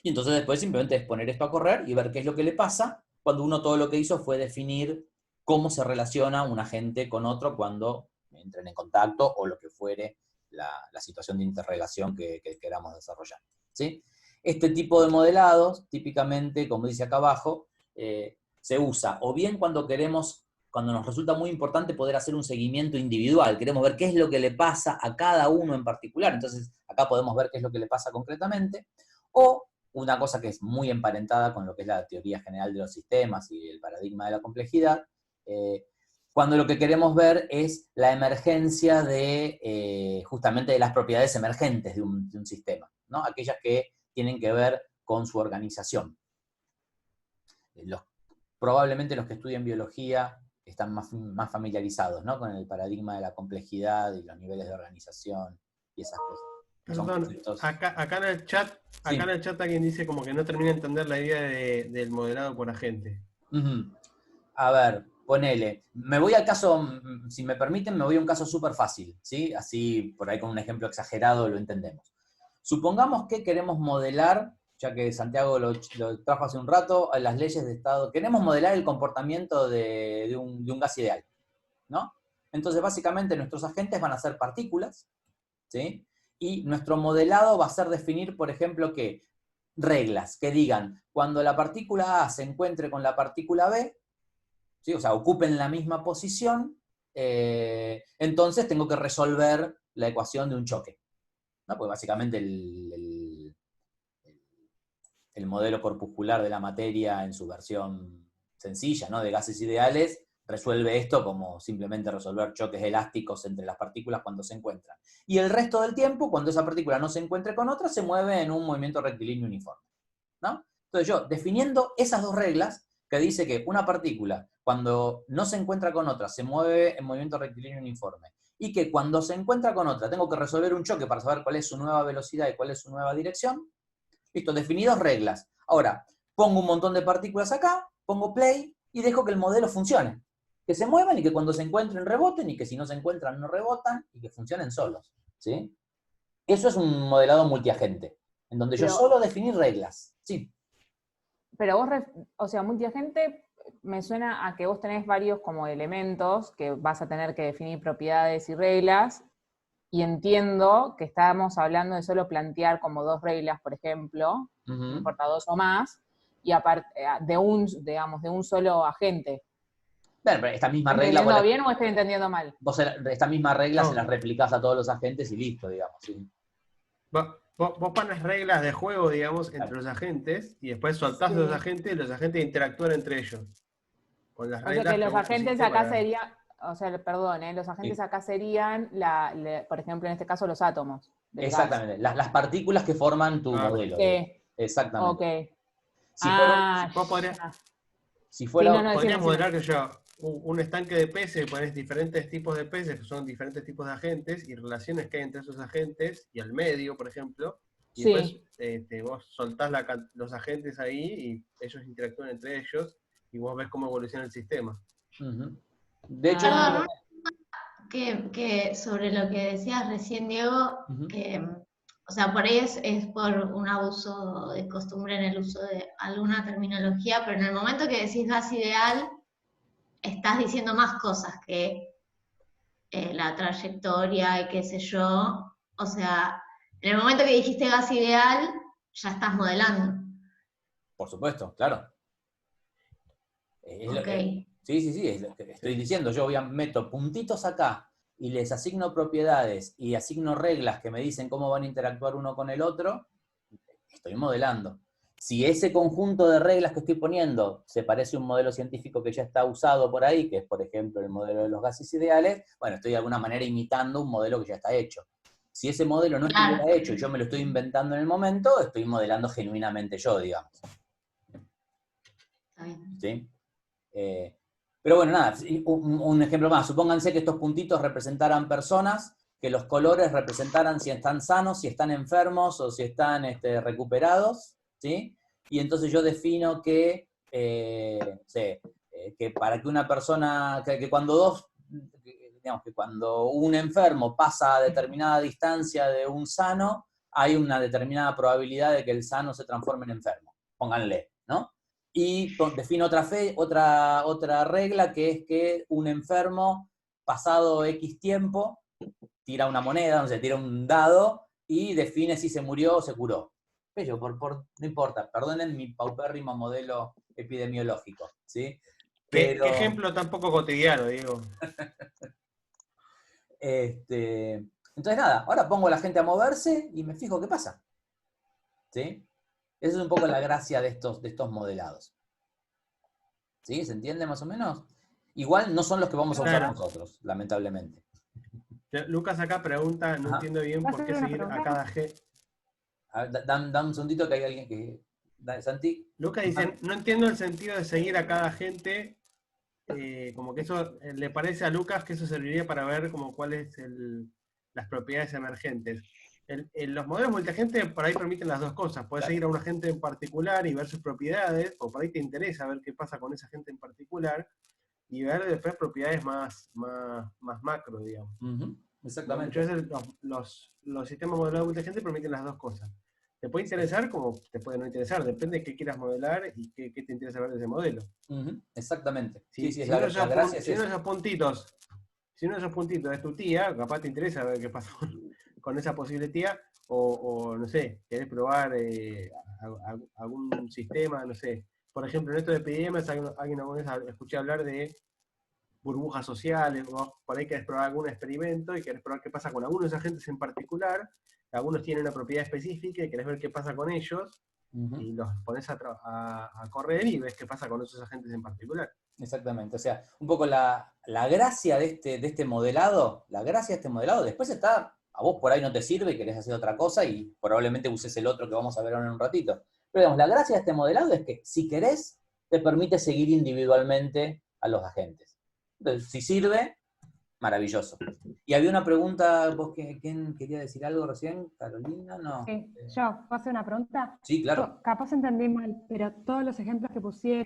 Y entonces después simplemente es poner esto a correr y ver qué es lo que le pasa cuando uno todo lo que hizo fue definir cómo se relaciona un agente con otro cuando entren en contacto o lo que fuere la situación de interrelación que queramos desarrollar, ¿sí? Este tipo de modelados, típicamente, como dice acá abajo, se usa o bien cuando nos resulta muy importante poder hacer un seguimiento individual, queremos ver qué es lo que le pasa a cada uno en particular, entonces acá podemos ver qué es lo que le pasa concretamente, o una cosa que es muy emparentada con lo que es la teoría general de los sistemas y el paradigma de la complejidad, cuando lo que queremos ver es la emergencia justamente de las propiedades emergentes de un sistema, ¿no? Aquellas que tienen que ver con su organización. Probablemente los que estudian biología están más familiarizados, ¿no? Con el paradigma de la complejidad y los niveles de organización y esas cosas. Perdón, acá en el chat, sí. Alguien dice como que no termina de entender la idea del modelado por agente. A ver, ponele. Me voy al caso, si me permiten, me voy a un caso súper fácil, ¿sí? Así, por ahí con un ejemplo exagerado lo entendemos. Supongamos que queremos modelar, ya que Santiago lo trajo hace un rato, las leyes de estado. Queremos modelar el comportamiento de un gas ideal, ¿no? Entonces, básicamente, nuestros agentes van a ser partículas, ¿sí? Y nuestro modelado va a ser definir, por ejemplo, que reglas que digan, cuando la partícula A se encuentre con la partícula B, ¿sí? O sea, ocupen la misma posición, entonces tengo que resolver la ecuación de un choque, ¿no? Porque básicamente el modelo corpuscular de la materia en su versión sencilla, ¿no? De gases ideales, resuelve esto como simplemente resolver choques elásticos entre las partículas cuando se encuentran. Y el resto del tiempo, cuando esa partícula no se encuentre con otra, se mueve en un movimiento rectilíneo uniforme, ¿no? Entonces yo, definiendo esas dos reglas, que dice que una partícula, cuando no se encuentra con otra, se mueve en movimiento rectilíneo uniforme, y que cuando se encuentra con otra, tengo que resolver un choque para saber cuál es su nueva velocidad y cuál es su nueva dirección. Listo, definí dos reglas. Ahora, pongo un montón de partículas acá, pongo play y dejo que el modelo funcione. Que se muevan y que cuando se encuentren reboten y que si no se encuentran no rebotan y que funcionen solos. ¿Sí? Eso es un modelado multiagente, en donde yo solo definí reglas. Sí. Pero vos, o sea, multiagente me suena a que vos tenés varios como elementos que vas a tener que definir propiedades y reglas, y entiendo que estábamos hablando de solo plantear como dos reglas, por ejemplo, no importa, dos o más, y aparte de un solo agente. Bueno, pero esta misma ¿Estoy regla... entendiendo bien o estoy entendiendo mal? Vos esta misma regla No. se la replicás a todos los agentes y listo, digamos. ¿Sí? Vos pones reglas de juego, digamos, entre Claro. los agentes, y después soltás Sí. los agentes y los agentes interactúan entre ellos. Con las O sea reglas que los vos agentes pusiste acá para- serían, o sea, perdón, los agentes acá serían, por ejemplo, en este caso, los átomos. Del gas. Exactamente, las partículas que forman tu Ah, modelo. Sí. digamos. Exactamente. Ok. Si fuera, Vos podrías, si fuera Sí, no, no, podrías decime. modelar que yo un estanque de peces, pones diferentes tipos de peces, que son diferentes tipos de agentes, y relaciones que hay entre esos agentes y al medio, por ejemplo, y Sí. después vos soltás los agentes ahí y ellos interactúan entre ellos, y vos ves cómo evoluciona el sistema. Ujú. De hecho, Perdón, que sobre lo que decías recién, Diego, Ujú. que, o sea, por ahí es por un abuso de costumbre en el uso de alguna terminología, pero en el momento que decís gas ideal, estás diciendo más cosas que la trayectoria y qué sé yo. O sea, en el momento que dijiste gas ideal, ya estás modelando. por supuesto, claro. Es lo- Ok. sí, es lo que estoy diciendo. Yo meto puntitos acá y les asigno propiedades y asigno reglas que me dicen cómo van a interactuar uno con el otro. Estoy modelando. Si ese conjunto de reglas que estoy poniendo se parece a un modelo científico que ya está usado por ahí, que es, por ejemplo, el modelo de los gases ideales, bueno, estoy de alguna manera imitando un modelo que ya está hecho. Si ese modelo no Claro. estuviera hecho y yo me lo estoy inventando en el momento, estoy modelando genuinamente yo, digamos. Está bien. ¿Sí? Pero bueno, nada, un ejemplo más. Supónganse que estos puntitos representaran personas, que los colores representaran si están sanos, si están enfermos o si están recuperados, ¿sí? Y entonces yo defino que para que una persona, que cuando digamos que cuando un enfermo pasa a determinada distancia de un sano, hay una determinada probabilidad de que el sano se transforme en enfermo. Pónganle, ¿no? Y defino otra regla, que es que un enfermo, pasado X tiempo, tira una moneda, no sé, tira un dado, y define si se murió o se curó. No importa, perdonen mi paupérrimo modelo epidemiológico, ¿sí? ¿Qué Pero, ejemplo tan poco cotidiano, Diego? entonces nada, ahora pongo a la gente a moverse y me fijo qué pasa. ¿Sí? Esa es un poco la gracia de estos modelados. ¿Sí? ¿Se entiende más o menos? Igual no son los que vamos a usar Claro. nosotros, lamentablemente. Lucas acá pregunta, no Ajá. entiendo bien ¿Vas a por qué hacer una seguir a pregunta? cada agente. A ver, dame un segundito que hay alguien que... Santi. Lucas dice, no entiendo el sentido de seguir a cada agente, como que eso le parece a Lucas que eso serviría para ver como cuáles las propiedades emergentes. Los modelos multiagentes por ahí permiten las dos cosas. Puedes Claro. seguir a un agente en particular y ver sus propiedades, o por ahí te interesa ver qué pasa con ese agente en particular, y ver después propiedades más macro, digamos. Exactamente. Muchas veces los sistemas modelados multiagentes permiten las dos cosas. Te puede interesar como te puede no interesar, depende de qué quieras modelar y qué te interesa ver de ese modelo. Exactamente. Si Sí, uno de la gracia es esos eso. puntitos, si uno de esos puntitos es tu tía, capaz te interesa ver qué pasa con esa posible tía, o no sé, querés probar algún sistema, no sé. Por ejemplo, en esto de epidemias, alguien alguna vez escuché hablar de burbujas sociales, o por ahí querés probar algún experimento y querés probar qué pasa con algunos agentes en particular. Algunos tienen una propiedad específica y querés ver qué pasa con ellos, y los pones a correr y ves qué pasa con esos agentes en particular. Exactamente. O sea, un poco la gracia de este modelado, después está, a vos por ahí no te sirve y querés hacer otra cosa y probablemente uses el otro que vamos a ver ahora en un ratito. Pero digamos, la gracia de este modelado es que si querés, te permite seguir individualmente a los agentes. Entonces, si sirve, Maravilloso. Y había una pregunta, ¿quién quería decir algo recién? ¿Carolina? No. Sí, yo, ¿puedo hacer una pregunta? Sí, claro. Capaz entendí mal, pero todos los ejemplos que pusieron,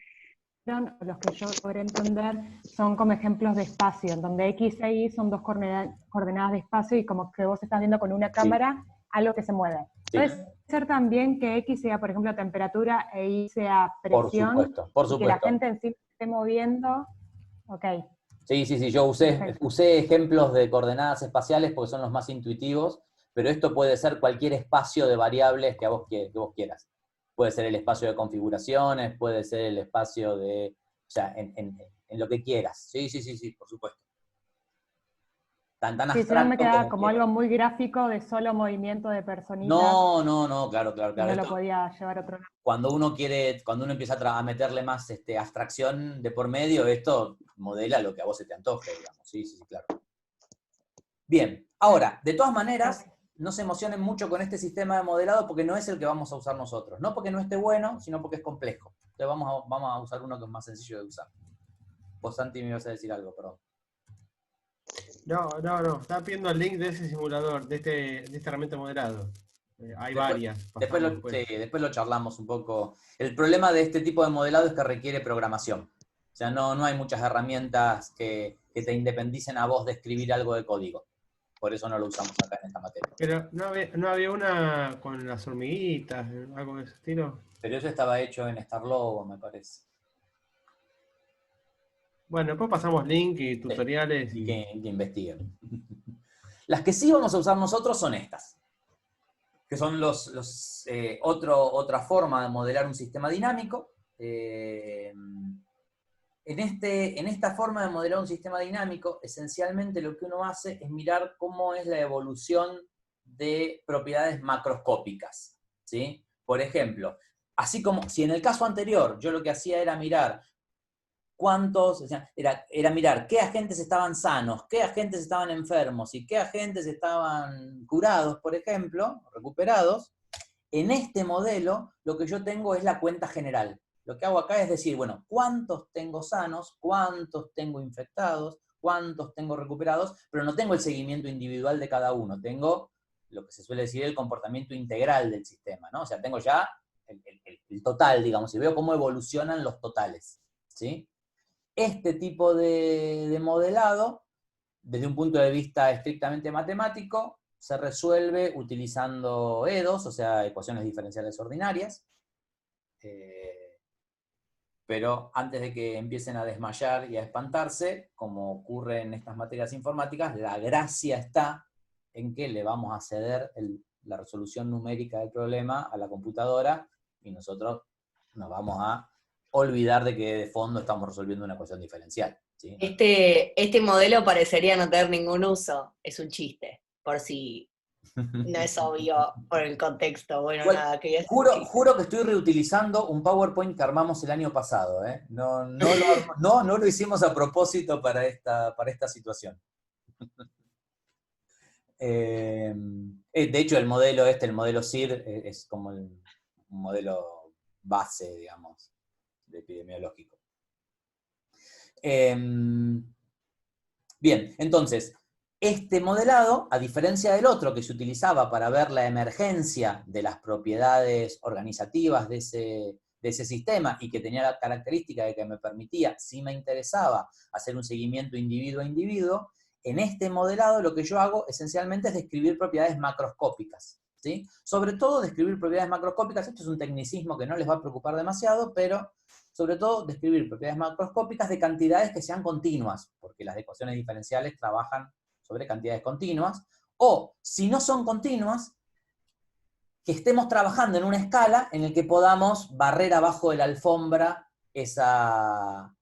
los que yo logré entender, son como ejemplos de espacio, en donde X e Y son dos coordenadas de espacio y como que vos estás viendo con una cámara algo que se mueve. Sí. ¿Puede ser también que X sea, por ejemplo, temperatura e Y sea presión? Por supuesto. Y que la gente en sí se esté moviendo. Ok. Sí, yo usé ejemplos de coordenadas espaciales porque son los más intuitivos, pero esto puede ser cualquier espacio de variables que vos quieras. Puede ser el espacio de configuraciones, puede ser el espacio de, o sea, en lo que quieras. Sí, por supuesto. Tan Sí, si no me abstracto quedaba como quieras. algo muy gráfico de solo movimiento de personitas. No, claro. No lo podía llevar a otro lado. Cuando uno empieza a meterle más abstracción de por medio, esto modela lo que a vos se te antoje, digamos. Sí, claro. Bien, ahora, de todas maneras, no se emocionen mucho con este sistema de modelado porque no es el que vamos a usar nosotros. No porque no esté bueno, sino porque es complejo. Entonces vamos a usar uno que es más sencillo de usar. Vos, Santi, me ibas a decir algo, perdón. No. Estaba pidiendo el link de ese simulador, de esta herramienta de modelado. Hay varias. Después lo charlamos un poco. El problema de este tipo de modelado es que requiere programación. O sea, no hay muchas herramientas que te independicen a vos de escribir algo de código. Por eso no lo usamos acá en esta materia. Pero no había una con las hormiguitas, algo de ese estilo. Pero eso estaba hecho en Starlogo, me parece. Bueno, después pasamos link y tutoriales. Y que investiguen. Las que sí vamos a usar nosotros son estas, que son otra forma de modelar un sistema dinámico. En esta forma de modelar un sistema dinámico, esencialmente lo que uno hace es mirar cómo es la evolución de propiedades macroscópicas, ¿sí? Por ejemplo, así como si en el caso anterior yo lo que hacía era mirar era mirar qué agentes estaban sanos, qué agentes estaban enfermos y qué agentes estaban curados, por ejemplo, recuperados. En este modelo, lo que yo tengo es la cuenta general. Lo que hago acá es decir, bueno, ¿cuántos tengo sanos? ¿Cuántos tengo infectados? ¿Cuántos tengo recuperados? Pero no tengo el seguimiento individual de cada uno. Tengo lo que se suele decir el comportamiento integral del sistema, ¿no? O sea, tengo ya el total, digamos, y veo cómo evolucionan los totales, ¿sí? Este tipo de modelado, desde un punto de vista estrictamente matemático, se resuelve utilizando EDOs, o sea, ecuaciones diferenciales ordinarias. Pero antes de que empiecen a desmayar y a espantarse, como ocurre en estas materias informáticas, la gracia está en que le vamos a ceder la resolución numérica del problema a la computadora y nosotros nos vamos a olvidar de que de fondo estamos resolviendo una ecuación diferencial, ¿sí? Este modelo parecería no tener ningún uso, es un chiste, por si no es obvio por el contexto. Bueno, nada, quería decir juro que estoy reutilizando un PowerPoint que armamos el año pasado, ¿eh? No lo hicimos a propósito para esta situación. De hecho, el modelo SIR, es como un modelo base, digamos, de epidemiológico. Bien, entonces, este modelado, a diferencia del otro que se utilizaba para ver la emergencia de las propiedades organizativas de ese sistema y que tenía la característica de que me permitía, si me interesaba, hacer un seguimiento individuo a individuo, en este modelado lo que yo hago esencialmente es describir propiedades macroscópicas, ¿sí? Sobre todo describir propiedades macroscópicas, esto es un tecnicismo que no les va a preocupar demasiado, pero sobre todo describir propiedades macroscópicas de cantidades que sean continuas, porque las ecuaciones diferenciales trabajan sobre cantidades continuas, o si no son continuas, que estemos trabajando en una escala en la que podamos barrer abajo de la alfombra esa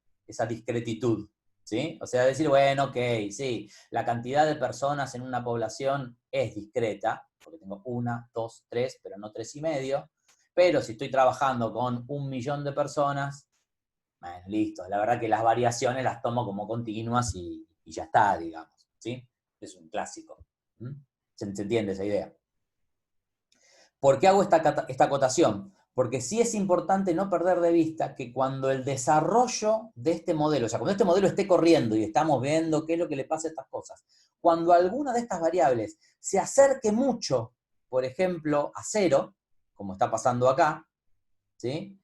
discretitud, ¿sí? O sea, decir, bueno, ok, sí, la cantidad de personas en una población es discreta, porque tengo 1, 2, 3, pero no 3,5, pero si estoy trabajando con 1 millón de personas, bueno, listo, la verdad que las variaciones las tomo como continuas y ya está, digamos, ¿sí? Es un clásico. ¿Se entiende esa idea? ¿Por qué hago esta acotación? Porque sí es importante no perder de vista que cuando el desarrollo de este modelo, o sea, cuando este modelo esté corriendo y estamos viendo qué es lo que le pasa a estas cosas, cuando alguna de estas variables se acerque mucho, por ejemplo, a 0, como está pasando acá, ¿sí?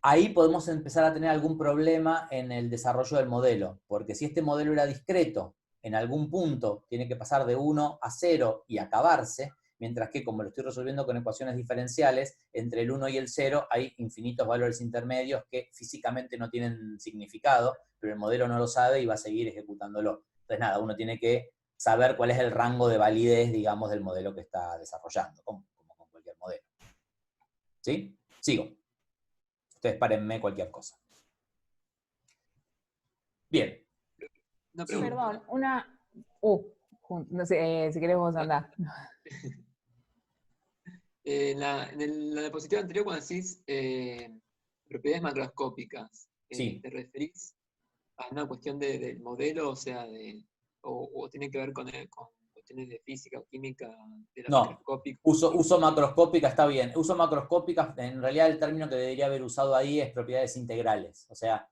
Ahí podemos empezar a tener algún problema en el desarrollo del modelo, porque si este modelo era discreto, en algún punto tiene que pasar de 1 a 0 y acabarse, mientras que como lo estoy resolviendo con ecuaciones diferenciales, entre el 1 y el 0 hay infinitos valores intermedios que físicamente no tienen significado, pero el modelo no lo sabe y va a seguir ejecutándolo. Entonces nada, uno tiene que saber cuál es el rango de validez, digamos, del modelo que está desarrollando, como con cualquier modelo. ¿Sí? Sigo. Ustedes párenme cualquier cosa. Bien. Una pregunta. Perdón, no sé, si querés vos andar. En la diapositiva anterior, cuando decís propiedades macroscópicas, Sí. ¿te referís a una cuestión del modelo, o sea, o tiene que ver con cuestiones de física o química de la No, macroscópica? uso macroscópica, está bien. Uso macroscópica, en realidad el término que debería haber usado ahí es propiedades integrales. O sea,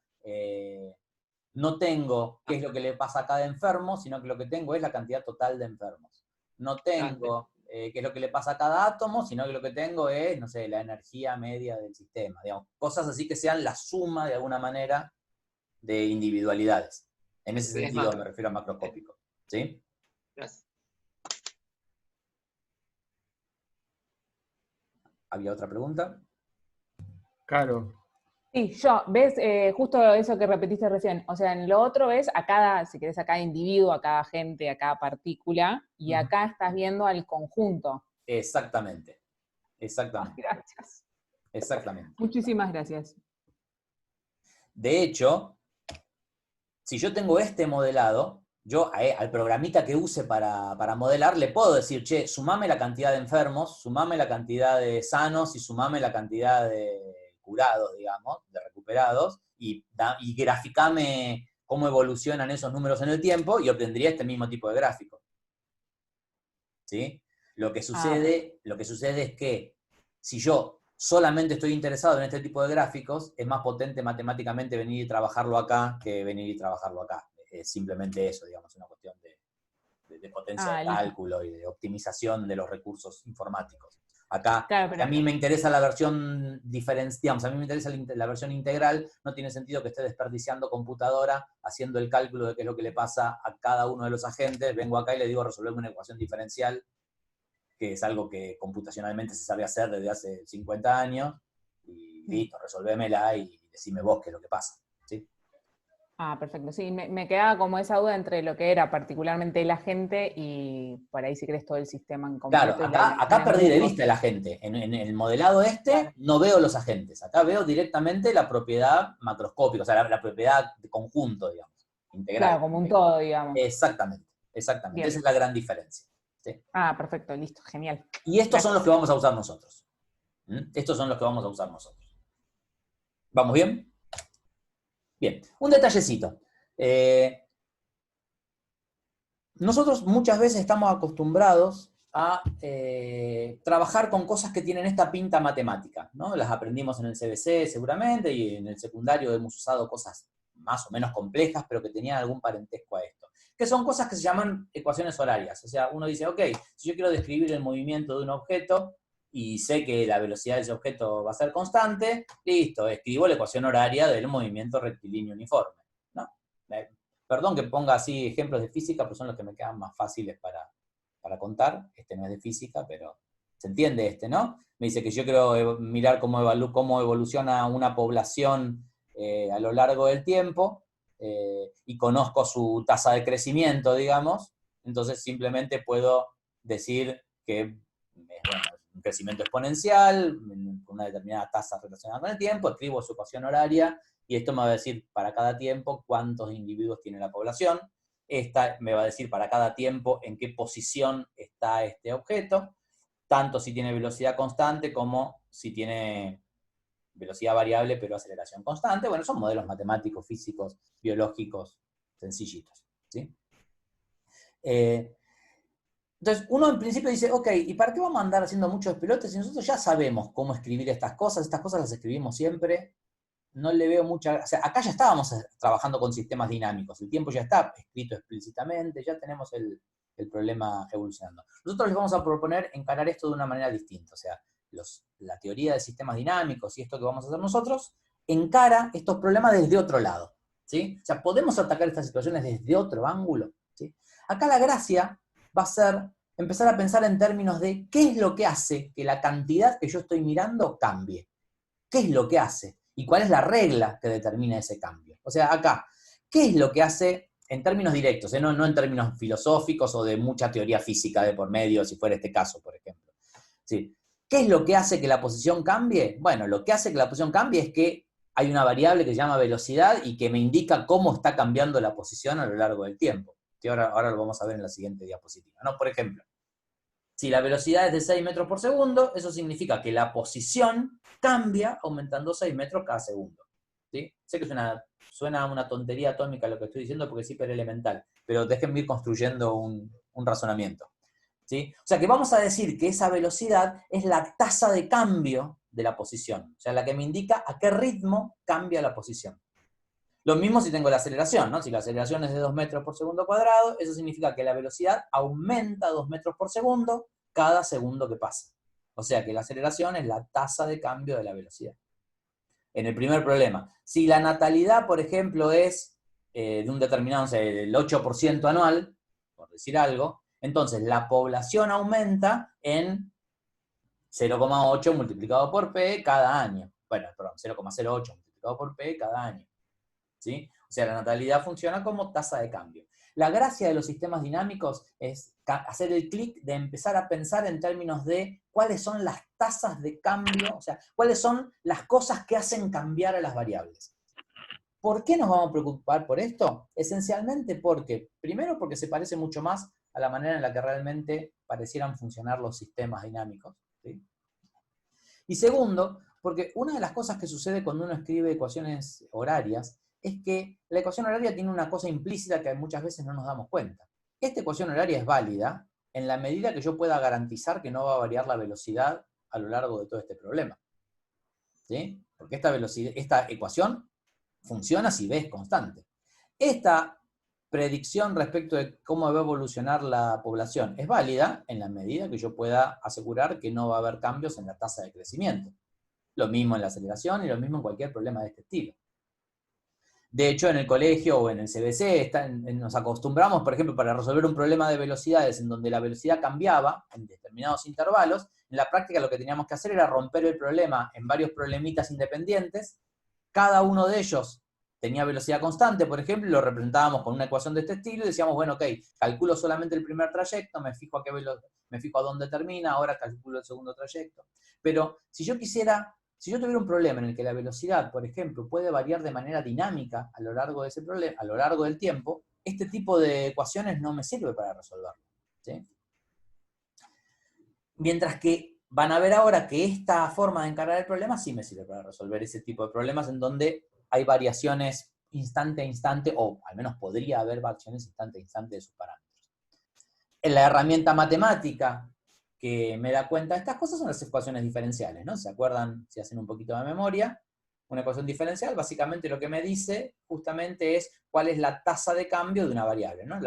no tengo qué es lo que le pasa a cada enfermo, sino que lo que tengo es la cantidad total de enfermos. No tengo qué es lo que le pasa a cada átomo, sino que lo que tengo es, no sé, la energía media del sistema. Digamos, cosas así que sean la suma, de alguna manera, de individualidades. En ese Propiedades sentido macro. me refiero a macroscópico. ¿Sí? Gracias. ¿Había otra pregunta? Claro. Sí, ves, justo eso que repetiste recién, o sea, en lo otro ves a cada, si querés, a cada individuo, a cada gente, a cada partícula, y acá estás viendo al conjunto. Exactamente. Exactamente. Gracias. Exactamente. Muchísimas gracias. De hecho, si yo tengo este modelado, yo al programita que use para modelar le puedo decir, che, sumame la cantidad de enfermos, sumame la cantidad de sanos y sumame la cantidad de curados, digamos, de recuperados, y graficame cómo evolucionan esos números en el tiempo y obtendría este mismo tipo de gráfico. ¿Sí? Lo que sucede es que si yo solamente estoy interesado en este tipo de gráficos, es más potente matemáticamente venir y trabajarlo acá que venir y trabajarlo acá. Es simplemente eso, digamos, una cuestión de potencia de cálculo y de optimización de los recursos informáticos. Acá, claro, pero a mí me interesa la versión digamos, a mí me interesa la versión integral, no tiene sentido que esté desperdiciando computadora haciendo el cálculo de qué es lo que le pasa a cada uno de los agentes. Vengo acá y le digo resolverme una ecuación diferencial, que es algo que computacionalmente se sabe hacer desde hace 50 años, y listo, resolvémela y decime vos qué es lo que pasa. ¿Sí? Perfecto. Sí, me quedaba como esa duda entre lo que era particularmente el agente y por ahí si querés todo el sistema en completo. Claro, acá perdí de vista el agente. En el modelado claro, no veo los agentes. Acá veo directamente la propiedad macroscópica, o sea, la propiedad de conjunto, digamos, integral. claro, como un todo, digamos. Exactamente. Bien. Esa es la gran diferencia. ¿Sí? Perfecto, listo, genial. Y estos son los que vamos a usar nosotros. Estos son los que vamos a usar nosotros. ¿Vamos bien? Bien, un detallecito. Nosotros muchas veces estamos acostumbrados a trabajar con cosas que tienen esta pinta matemática, ¿no? Las aprendimos en el CBC seguramente, y en el secundario hemos usado cosas más o menos complejas, pero que tenían algún parentesco a esto. Que son cosas que se llaman ecuaciones horarias. O sea, uno dice, ok, si yo quiero describir el movimiento de un objeto, y sé que la velocidad de ese objeto va a ser constante, listo, escribo la ecuación horaria del movimiento rectilíneo uniforme, ¿no? Perdón que ponga así ejemplos de física, pero son los que me quedan más fáciles para contar. Este no es de física, pero se entiende este, ¿no? Me dice que yo quiero mirar cómo evoluciona una población a lo largo del tiempo, y conozco su tasa de crecimiento, digamos, entonces simplemente puedo decir que un crecimiento exponencial, con una determinada tasa relacionada con el tiempo, escribo su ecuación horaria, y esto me va a decir para cada tiempo cuántos individuos tiene la población. Esta me va a decir para cada tiempo en qué posición está este objeto, tanto si tiene velocidad constante como si tiene velocidad variable pero aceleración constante. Bueno, son modelos matemáticos, físicos, biológicos, sencillitos. ¿Sí? Entonces, uno en principio dice, ok, ¿y para qué vamos a andar haciendo muchos pelotes si nosotros ya sabemos cómo escribir estas cosas las escribimos siempre? No le veo mucha... O sea, acá ya estábamos trabajando con sistemas dinámicos, el tiempo ya está escrito explícitamente, ya tenemos el problema evolucionando. Nosotros les vamos a proponer encarar esto de una manera distinta, o sea, la teoría de sistemas dinámicos y esto que vamos a hacer nosotros, encara estos problemas desde otro lado, ¿sí? O sea, podemos atacar estas situaciones desde otro ángulo, ¿sí? Acá la gracia va a ser empezar a pensar en términos de qué es lo que hace que la cantidad que yo estoy mirando cambie. ¿Qué es lo que hace? ¿Y cuál es la regla que determina ese cambio? O sea, acá, ¿qué es lo que hace en términos directos, no en términos filosóficos o de mucha teoría física de por medio, si fuera este caso, por ejemplo? ¿Sí? ¿Qué es lo que hace que la posición cambie? Bueno, lo que hace que la posición cambie es que hay una variable que se llama velocidad y que me indica cómo está cambiando la posición a lo largo del tiempo. Que ahora lo vamos a ver en la siguiente diapositiva, ¿no? Por ejemplo, si la velocidad es de 6 metros por segundo, eso significa que la posición cambia aumentando 6 metros cada segundo. ¿Sí? Sé que suena una tontería atómica lo que estoy diciendo porque es hiperelemental, pero déjenme ir construyendo un razonamiento. ¿Sí? O sea que vamos a decir que esa velocidad es la tasa de cambio de la posición, o sea, la que me indica a qué ritmo cambia la posición. Lo mismo si tengo la aceleración, ¿no? Si la aceleración es de 2 metros por segundo cuadrado, eso significa que la velocidad aumenta 2 metros por segundo cada segundo que pasa. O sea que la aceleración es la tasa de cambio de la velocidad. En el primer problema, si la natalidad, por ejemplo, es de un determinado, no sé, el 8% anual, por decir algo, entonces la población aumenta en 0,8 multiplicado por P cada año. Bueno, perdón, 0,08 multiplicado por P cada año. ¿Sí? O sea, la natalidad funciona como tasa de cambio. La gracia de los sistemas dinámicos es hacer el clic de empezar a pensar en términos de cuáles son las tasas de cambio, o sea, cuáles son las cosas que hacen cambiar a las variables. ¿Por qué nos vamos a preocupar por esto? Esencialmente primero porque se parece mucho más a la manera en la que realmente parecieran funcionar los sistemas dinámicos, ¿sí? Y segundo, porque una de las cosas que sucede cuando uno escribe ecuaciones horarias es que la ecuación horaria tiene una cosa implícita que muchas veces no nos damos cuenta. Esta ecuación horaria es válida en la medida que yo pueda garantizar que no va a variar la velocidad a lo largo de todo este problema. ¿Sí? Porque esta ecuación funciona si B es constante. Esta predicción respecto de cómo va a evolucionar la población es válida en la medida que yo pueda asegurar que no va a haber cambios en la tasa de crecimiento. Lo mismo en la aceleración y lo mismo en cualquier problema de este estilo. De hecho, en el colegio o en el CBC nos acostumbramos, por ejemplo, para resolver un problema de velocidades en donde la velocidad cambiaba en determinados intervalos, en la práctica lo que teníamos que hacer era romper el problema en varios problemitas independientes. Cada uno de ellos tenía velocidad constante, por ejemplo, y lo representábamos con una ecuación de este estilo y decíamos, bueno, ok, calculo solamente el primer trayecto, me fijo a dónde termina, ahora calculo el segundo trayecto. Pero si yo tuviera un problema en el que la velocidad, por ejemplo, puede variar de manera dinámica a lo largo de ese problema, a lo largo del tiempo, este tipo de ecuaciones no me sirve para resolverlo, ¿sí? Mientras que van a ver ahora que esta forma de encarar el problema sí me sirve para resolver ese tipo de problemas en donde hay variaciones instante a instante, o al menos podría haber variaciones instante a instante de sus parámetros. En la herramienta matemática que me da cuenta de estas cosas son las ecuaciones diferenciales, ¿no? ¿Se acuerdan, si hacen un poquito de memoria? Una ecuación diferencial básicamente lo que me dice justamente es cuál es la tasa de cambio de una variable, ¿no?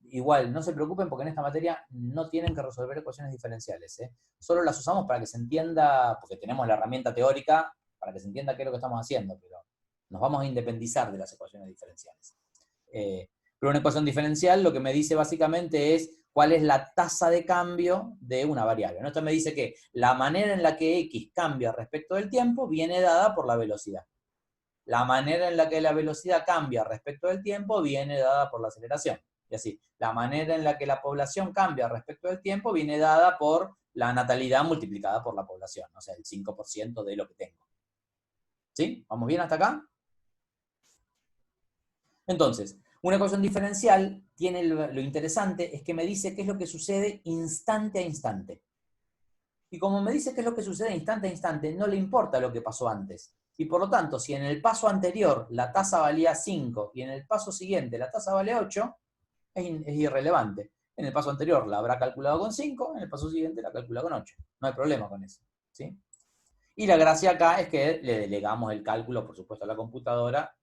Igual, no se preocupen porque en esta materia no tienen que resolver ecuaciones diferenciales, ¿eh? Solo las usamos para que se entienda, porque tenemos la herramienta teórica, para que se entienda qué es lo que estamos haciendo, pero nos vamos a independizar de las ecuaciones diferenciales. Pero una ecuación diferencial lo que me dice básicamente es cuál es la tasa de cambio de una variable, ¿no? Esto me dice que la manera en la que X cambia respecto del tiempo viene dada por la velocidad. La manera en la que la velocidad cambia respecto del tiempo viene dada por la aceleración. Y así, la manera en la que la población cambia respecto del tiempo viene dada por la natalidad multiplicada por la población, o sea, el 5% de lo que tengo. ¿Sí? ¿Vamos bien hasta acá? Entonces, una ecuación diferencial tiene lo interesante es que me dice qué es lo que sucede instante a instante. Y como me dice qué es lo que sucede instante a instante, no le importa lo que pasó antes. Y por lo tanto, si en el paso anterior la tasa valía 5 y en el paso siguiente la tasa vale 8, es irrelevante. En el paso anterior la habrá calculado con 5, en el paso siguiente la calcula con 8. No hay problema con eso, ¿sí? Y la gracia acá es que le delegamos el cálculo, por supuesto, a la computadora,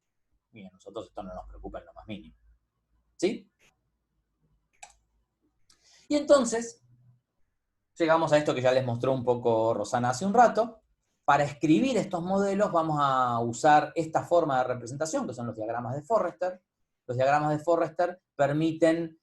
y a nosotros esto no nos preocupa en lo más mínimo. ¿Sí? Y entonces, llegamos a esto que ya les mostró un poco Rosana hace un rato. Para escribir estos modelos vamos a usar esta forma de representación, que son los diagramas de Forrester. Los diagramas de Forrester permiten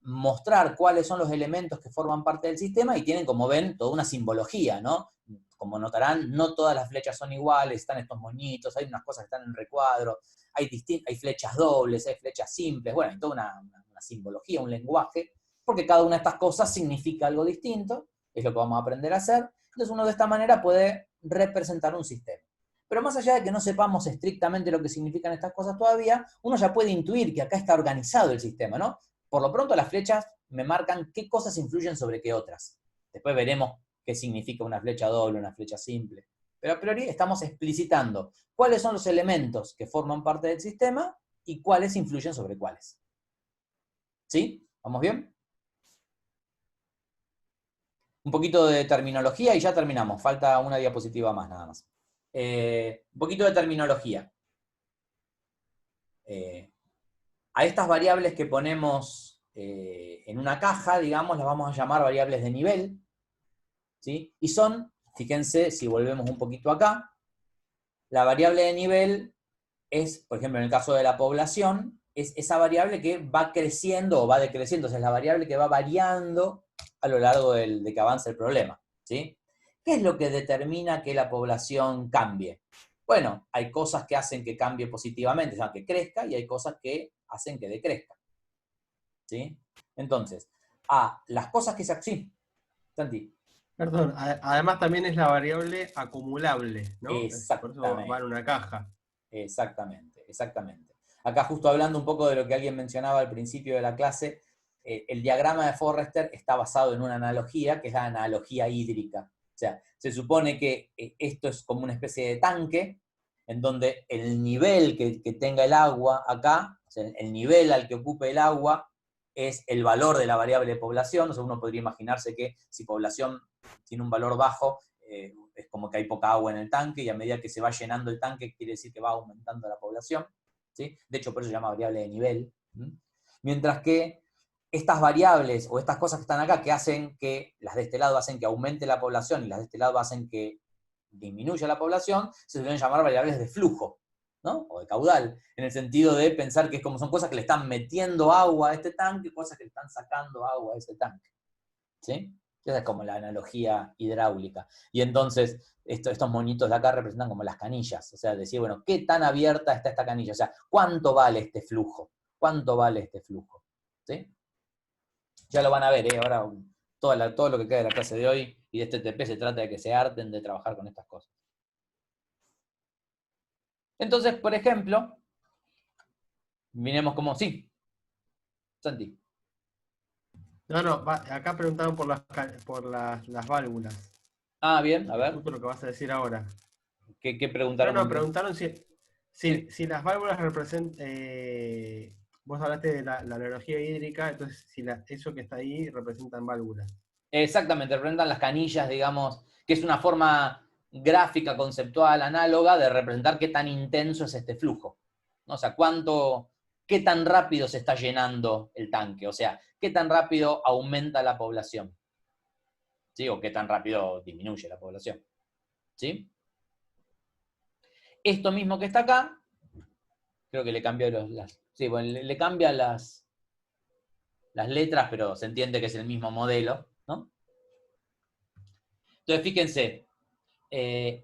mostrar cuáles son los elementos que forman parte del sistema y tienen, como ven, toda una simbología, ¿no? Como notarán, no todas las flechas son iguales, están estos moñitos, hay unas cosas que están en recuadro, hay flechas dobles, hay flechas simples, bueno, hay toda una simbología, un lenguaje, porque cada una de estas cosas significa algo distinto, es lo que vamos a aprender a hacer. Entonces uno de esta manera puede representar un sistema. Pero más allá de que no sepamos estrictamente lo que significan estas cosas todavía, uno ya puede intuir que acá está organizado el sistema, ¿no? Por lo pronto las flechas me marcan qué cosas influyen sobre qué otras. Después veremos qué significa una flecha doble, una flecha simple. Pero a priori estamos explicitando cuáles son los elementos que forman parte del sistema y cuáles influyen sobre cuáles. ¿Sí? ¿Vamos bien? Un poquito de terminología y ya terminamos. Falta una diapositiva más, nada más. Un poquito de terminología. A estas variables que ponemos en una caja, digamos, las vamos a llamar variables de nivel. ¿Sí? Y son, fíjense, si volvemos un poquito acá, la variable de nivel es, por ejemplo, en el caso de la población, es esa variable que va creciendo o va decreciendo, o sea, es la variable que va variando a lo largo de que avanza el problema, ¿sí? ¿Qué es lo que determina que la población cambie? Bueno, hay cosas que hacen que cambie positivamente, o sea, que crezca, y hay cosas que hacen que decrezca, ¿sí? Entonces, las cosas que se... Sí, Santi. Perdón, además también es la variable acumulable, ¿no? Exactamente. Por eso va en una caja. Exactamente, exactamente. Acá justo hablando un poco de lo que alguien mencionaba al principio de la clase, el diagrama de Forrester está basado en una analogía, que es la analogía hídrica. O sea, se supone que esto es como una especie de tanque, en donde el nivel que tenga el agua acá, o sea, el nivel al que ocupe el agua, es el valor de la variable de población. O sea, uno podría imaginarse que si población tiene un valor bajo, es como que hay poca agua en el tanque, y a medida que se va llenando el tanque, quiere decir que va aumentando la población, ¿sí? De hecho, por eso se llama variable de nivel. Mientras que estas variables, o estas cosas que están acá, que hacen que, las de este lado hacen que aumente la población, y las de este lado hacen que disminuya la población, se suelen llamar variables de flujo, ¿no? O de caudal, en el sentido de pensar que es como son cosas que le están metiendo agua a este tanque, cosas que le están sacando agua a ese tanque, ¿sí? Esa es como la analogía hidráulica. Y entonces, estos monitos de acá representan como las canillas. O sea, decir, bueno, ¿qué tan abierta está esta canilla? O sea, ¿cuánto vale este flujo? ¿Cuánto vale este flujo? ¿Sí? Ya lo van a ver, ahora todo lo que queda de la clase de hoy y de este TP se trata de que se harten de trabajar con estas cosas. Entonces, por ejemplo, miremos como, sí, Santi. No, acá preguntaron por las válvulas. Ah, bien, a ver. Justo lo que vas a decir ahora. ¿Qué preguntaron? No, preguntaron si las válvulas representan... vos hablaste de la analogía hídrica, entonces si eso que está ahí representan válvulas. Exactamente, representan las canillas, digamos, que es una forma gráfica, conceptual, análoga de representar qué tan intenso es este flujo. O sea, qué tan rápido se está llenando el tanque, o sea, qué tan rápido aumenta la población, ¿sí? O qué tan rápido disminuye la población, ¿sí? Esto mismo que está acá, creo que le cambió le cambia las letras, pero se entiende que es el mismo modelo, ¿no? Entonces, fíjense,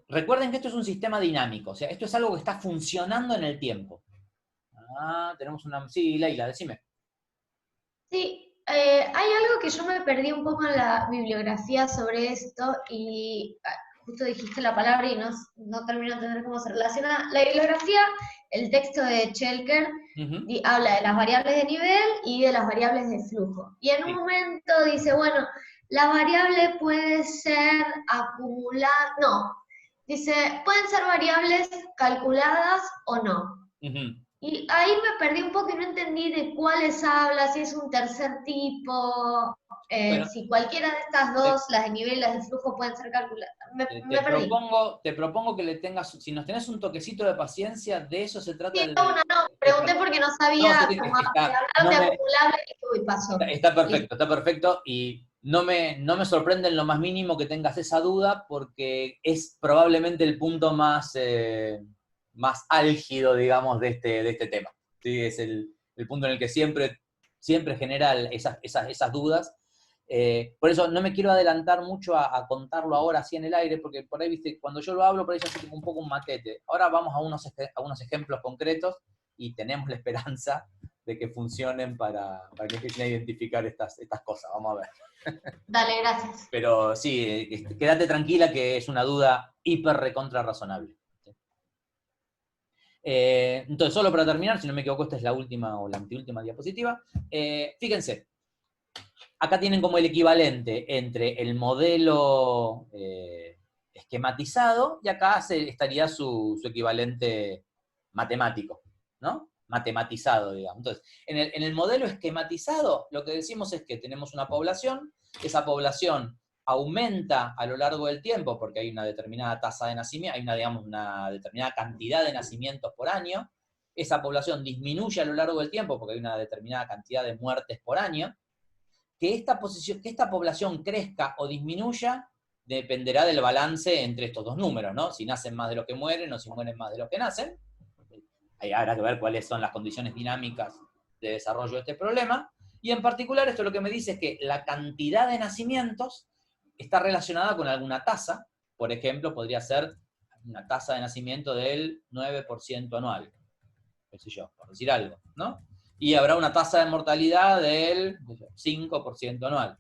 recuerden que esto es un sistema dinámico, o sea, esto es algo que está funcionando en el tiempo. Tenemos una... Sí, Leila, decime. Sí, hay algo que yo me perdí un poco en la bibliografía sobre esto y justo dijiste la palabra y no termino de entender cómo se relaciona. La bibliografía, el texto de Chelker, habla de las variables de nivel y de las variables de flujo. Y en un momento dice, bueno, la variable puede ser acumulada, no, dice, pueden ser variables calculadas o no. Y ahí me perdí un poco y no entendí de cuáles habla, si es un tercer tipo, Bueno, si cualquiera de estas dos, las de nivel y las de flujo, pueden ser calculadas. Me perdí. te propongo que le tengas, si nos tenés un toquecito de paciencia, de eso se trata Sí, no, no, el pregunté porque no no, sí, sabía, sí, como me está, hablaron no de me, acumulable y dije, uy, pasó. Listo. está perfecto, y no me sorprende en lo más mínimo que tengas esa duda, porque es probablemente el punto más álgido, digamos, de este tema. ¿Sí? Es el punto en el que siempre genera esas dudas. Por eso no me quiero adelantar mucho a contarlo ahora así en el aire, porque por ahí, viste, cuando yo lo hablo, por ahí ya hace un poco un matete. Ahora vamos a unos ejemplos concretos y tenemos la esperanza de que funcionen para que empiecen a identificar estas cosas. Vamos a ver. Dale, gracias. Pero sí, quédate tranquila que es una duda hiper recontra razonable. Entonces, solo para terminar, si no me equivoco, esta es la última o la anteúltima diapositiva. Fíjense, acá tienen como el equivalente entre el modelo esquematizado y acá estaría su equivalente matemático, ¿no? Matematizado, digamos. Entonces, en el modelo esquematizado, lo que decimos es que tenemos una población, esa población aumenta a lo largo del tiempo porque hay una determinada tasa de nacimiento, hay una determinada cantidad de nacimientos por año, esa población disminuye a lo largo del tiempo porque hay una determinada cantidad de muertes por año. Que esta población crezca o disminuya dependerá del balance entre estos dos números, ¿no? Si nacen más de los que mueren o si mueren más de los que nacen. Ahí habrá que ver cuáles son las condiciones dinámicas de desarrollo de este problema. Y en particular, esto lo que me dice es que la cantidad de nacimientos está relacionada con alguna tasa. Por ejemplo, podría ser una tasa de nacimiento del 9% anual, qué sé yo, por decir algo, ¿no? Y habrá una tasa de mortalidad del 5% anual.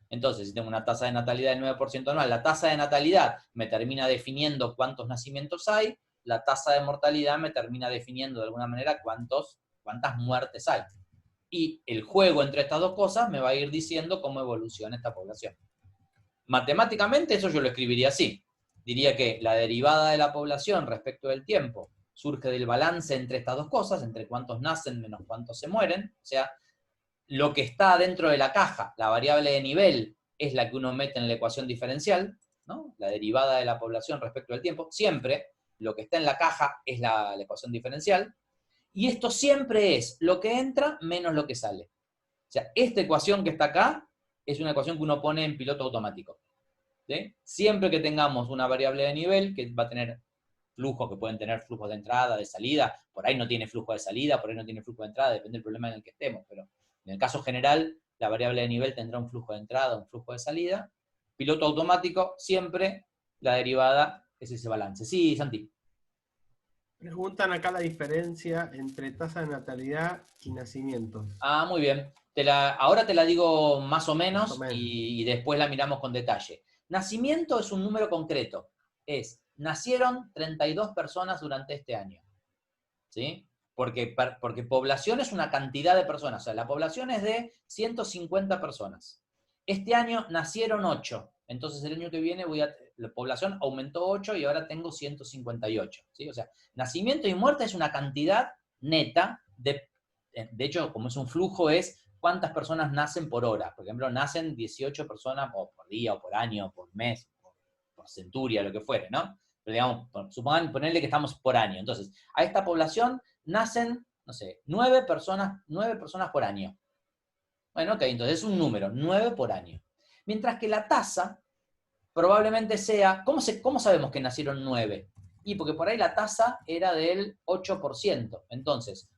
Entonces, si tengo una tasa de natalidad del 9% anual, la tasa de natalidad me termina definiendo cuántos nacimientos hay, la tasa de mortalidad me termina definiendo de alguna manera cuántas muertes hay. Y el juego entre estas dos cosas me va a ir diciendo cómo evoluciona esta población. Matemáticamente eso yo lo escribiría así. Diría que la derivada de la población respecto del tiempo surge del balance entre estas dos cosas, entre cuántos nacen menos cuántos se mueren. O sea, lo que está dentro de la caja, la variable de nivel, es la que uno mete en la ecuación diferencial, ¿no? La derivada de la población respecto del tiempo. Siempre lo que está en la caja es la ecuación diferencial. Y esto siempre es lo que entra menos lo que sale. O sea, esta ecuación que está acá es una ecuación que uno pone en piloto automático. ¿Sí? Siempre que tengamos una variable de nivel que va a tener flujos, que pueden tener flujos de entrada, de salida, por ahí no tiene flujo de salida, por ahí no tiene flujo de entrada, depende del problema en el que estemos, pero en el caso general, la variable de nivel tendrá un flujo de entrada, un flujo de salida. Piloto automático, siempre la derivada es ese balance. Sí, Santi. Preguntan acá la diferencia entre tasa de natalidad y nacimientos. Ah, muy bien. Ahora te la digo más o menos, Más o menos. y después la miramos con detalle. Nacimiento es un número concreto. Nacieron 32 personas durante este año. ¿Sí? Porque población es una cantidad de personas. O sea, la población es de 150 personas. Este año nacieron 8. Entonces el año que viene la población aumentó 8 y ahora tengo 158. ¿Sí? O sea, nacimiento y muerte es una cantidad neta. De hecho, como es un flujo, es cuántas personas nacen por hora. Por ejemplo, nacen 18 personas o por día, o por año, o por mes, por centuria, lo que fuere, ¿no? Pero digamos, ponerle que estamos por año. Entonces, a esta población nacen, no sé, 9 personas por año. Bueno, ok, entonces es un número, 9 por año. Mientras que la tasa probablemente sea, ¿cómo sabemos que nacieron 9? Y porque por ahí la tasa era del 8%. Entonces,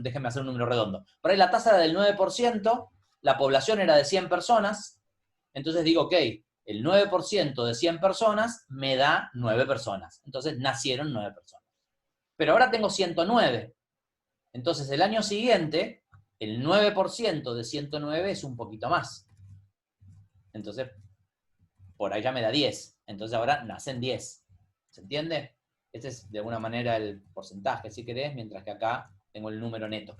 déjenme hacer un número redondo. Por ahí la tasa era del 9%, la población era de 100 personas, entonces digo, ok, el 9% de 100 personas me da 9 personas. Entonces nacieron 9 personas. Pero ahora tengo 109. Entonces el año siguiente, el 9% de 109 es un poquito más. Entonces, por ahí ya me da 10. Entonces ahora nacen 10. ¿Se entiende? Este es de alguna manera el porcentaje, si querés, mientras que acá tengo el número neto.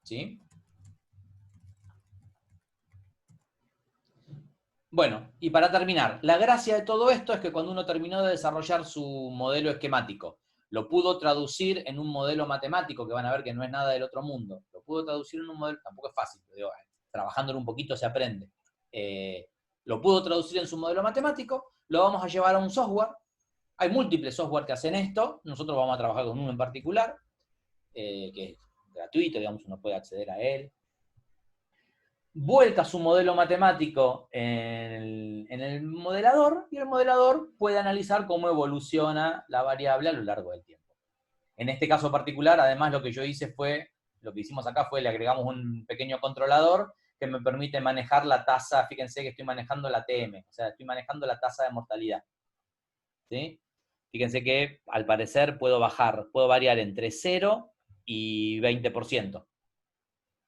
¿Sí? Bueno, y para terminar, la gracia de todo esto es que cuando uno terminó de desarrollar su modelo esquemático, lo pudo traducir en un modelo matemático, que van a ver que no es nada del otro mundo, lo pudo traducir en un modelo, tampoco es fácil, pero digo, trabajándolo un poquito se aprende. Lo pudo traducir en su modelo matemático, lo vamos a llevar a un software. Hay múltiples software que hacen esto, nosotros vamos a trabajar con uno en particular, que es gratuito, digamos, uno puede acceder a él. Vuelca su modelo matemático en el modelador, y el modelador puede analizar cómo evoluciona la variable a lo largo del tiempo. En este caso particular, además, lo que yo hice fue, lo que hicimos acá fue, le agregamos un pequeño controlador que me permite manejar la tasa, fíjense que estoy manejando la TM, o sea, estoy manejando la tasa de mortalidad. ¿Sí? Fíjense que, al parecer, puedo variar entre 0 y 20%.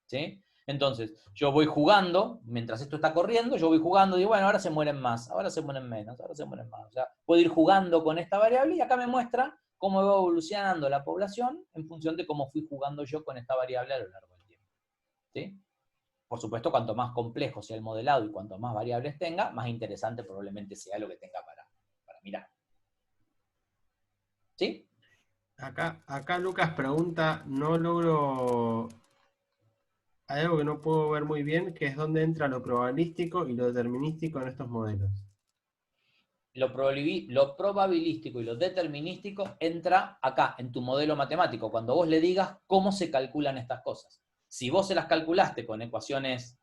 ¿Sí? Entonces, yo voy jugando, mientras esto está corriendo, yo voy jugando y digo, bueno, ahora se mueren más, ahora se mueren menos, ahora se mueren más. O sea, puedo ir jugando con esta variable y acá me muestra cómo va evolucionando la población en función de cómo fui jugando yo con esta variable a lo largo del tiempo. ¿Sí? Por supuesto, cuanto más complejo sea el modelado y cuanto más variables tenga, más interesante probablemente sea lo que tenga para mirar. ¿Sí? Acá Lucas pregunta, no logro... Hay algo que no puedo ver muy bien, que es dónde entra lo probabilístico y lo determinístico en estos modelos. Lo probabilístico y lo determinístico entra acá, en tu modelo matemático, cuando vos le digas cómo se calculan estas cosas. Si vos se las calculaste con ecuaciones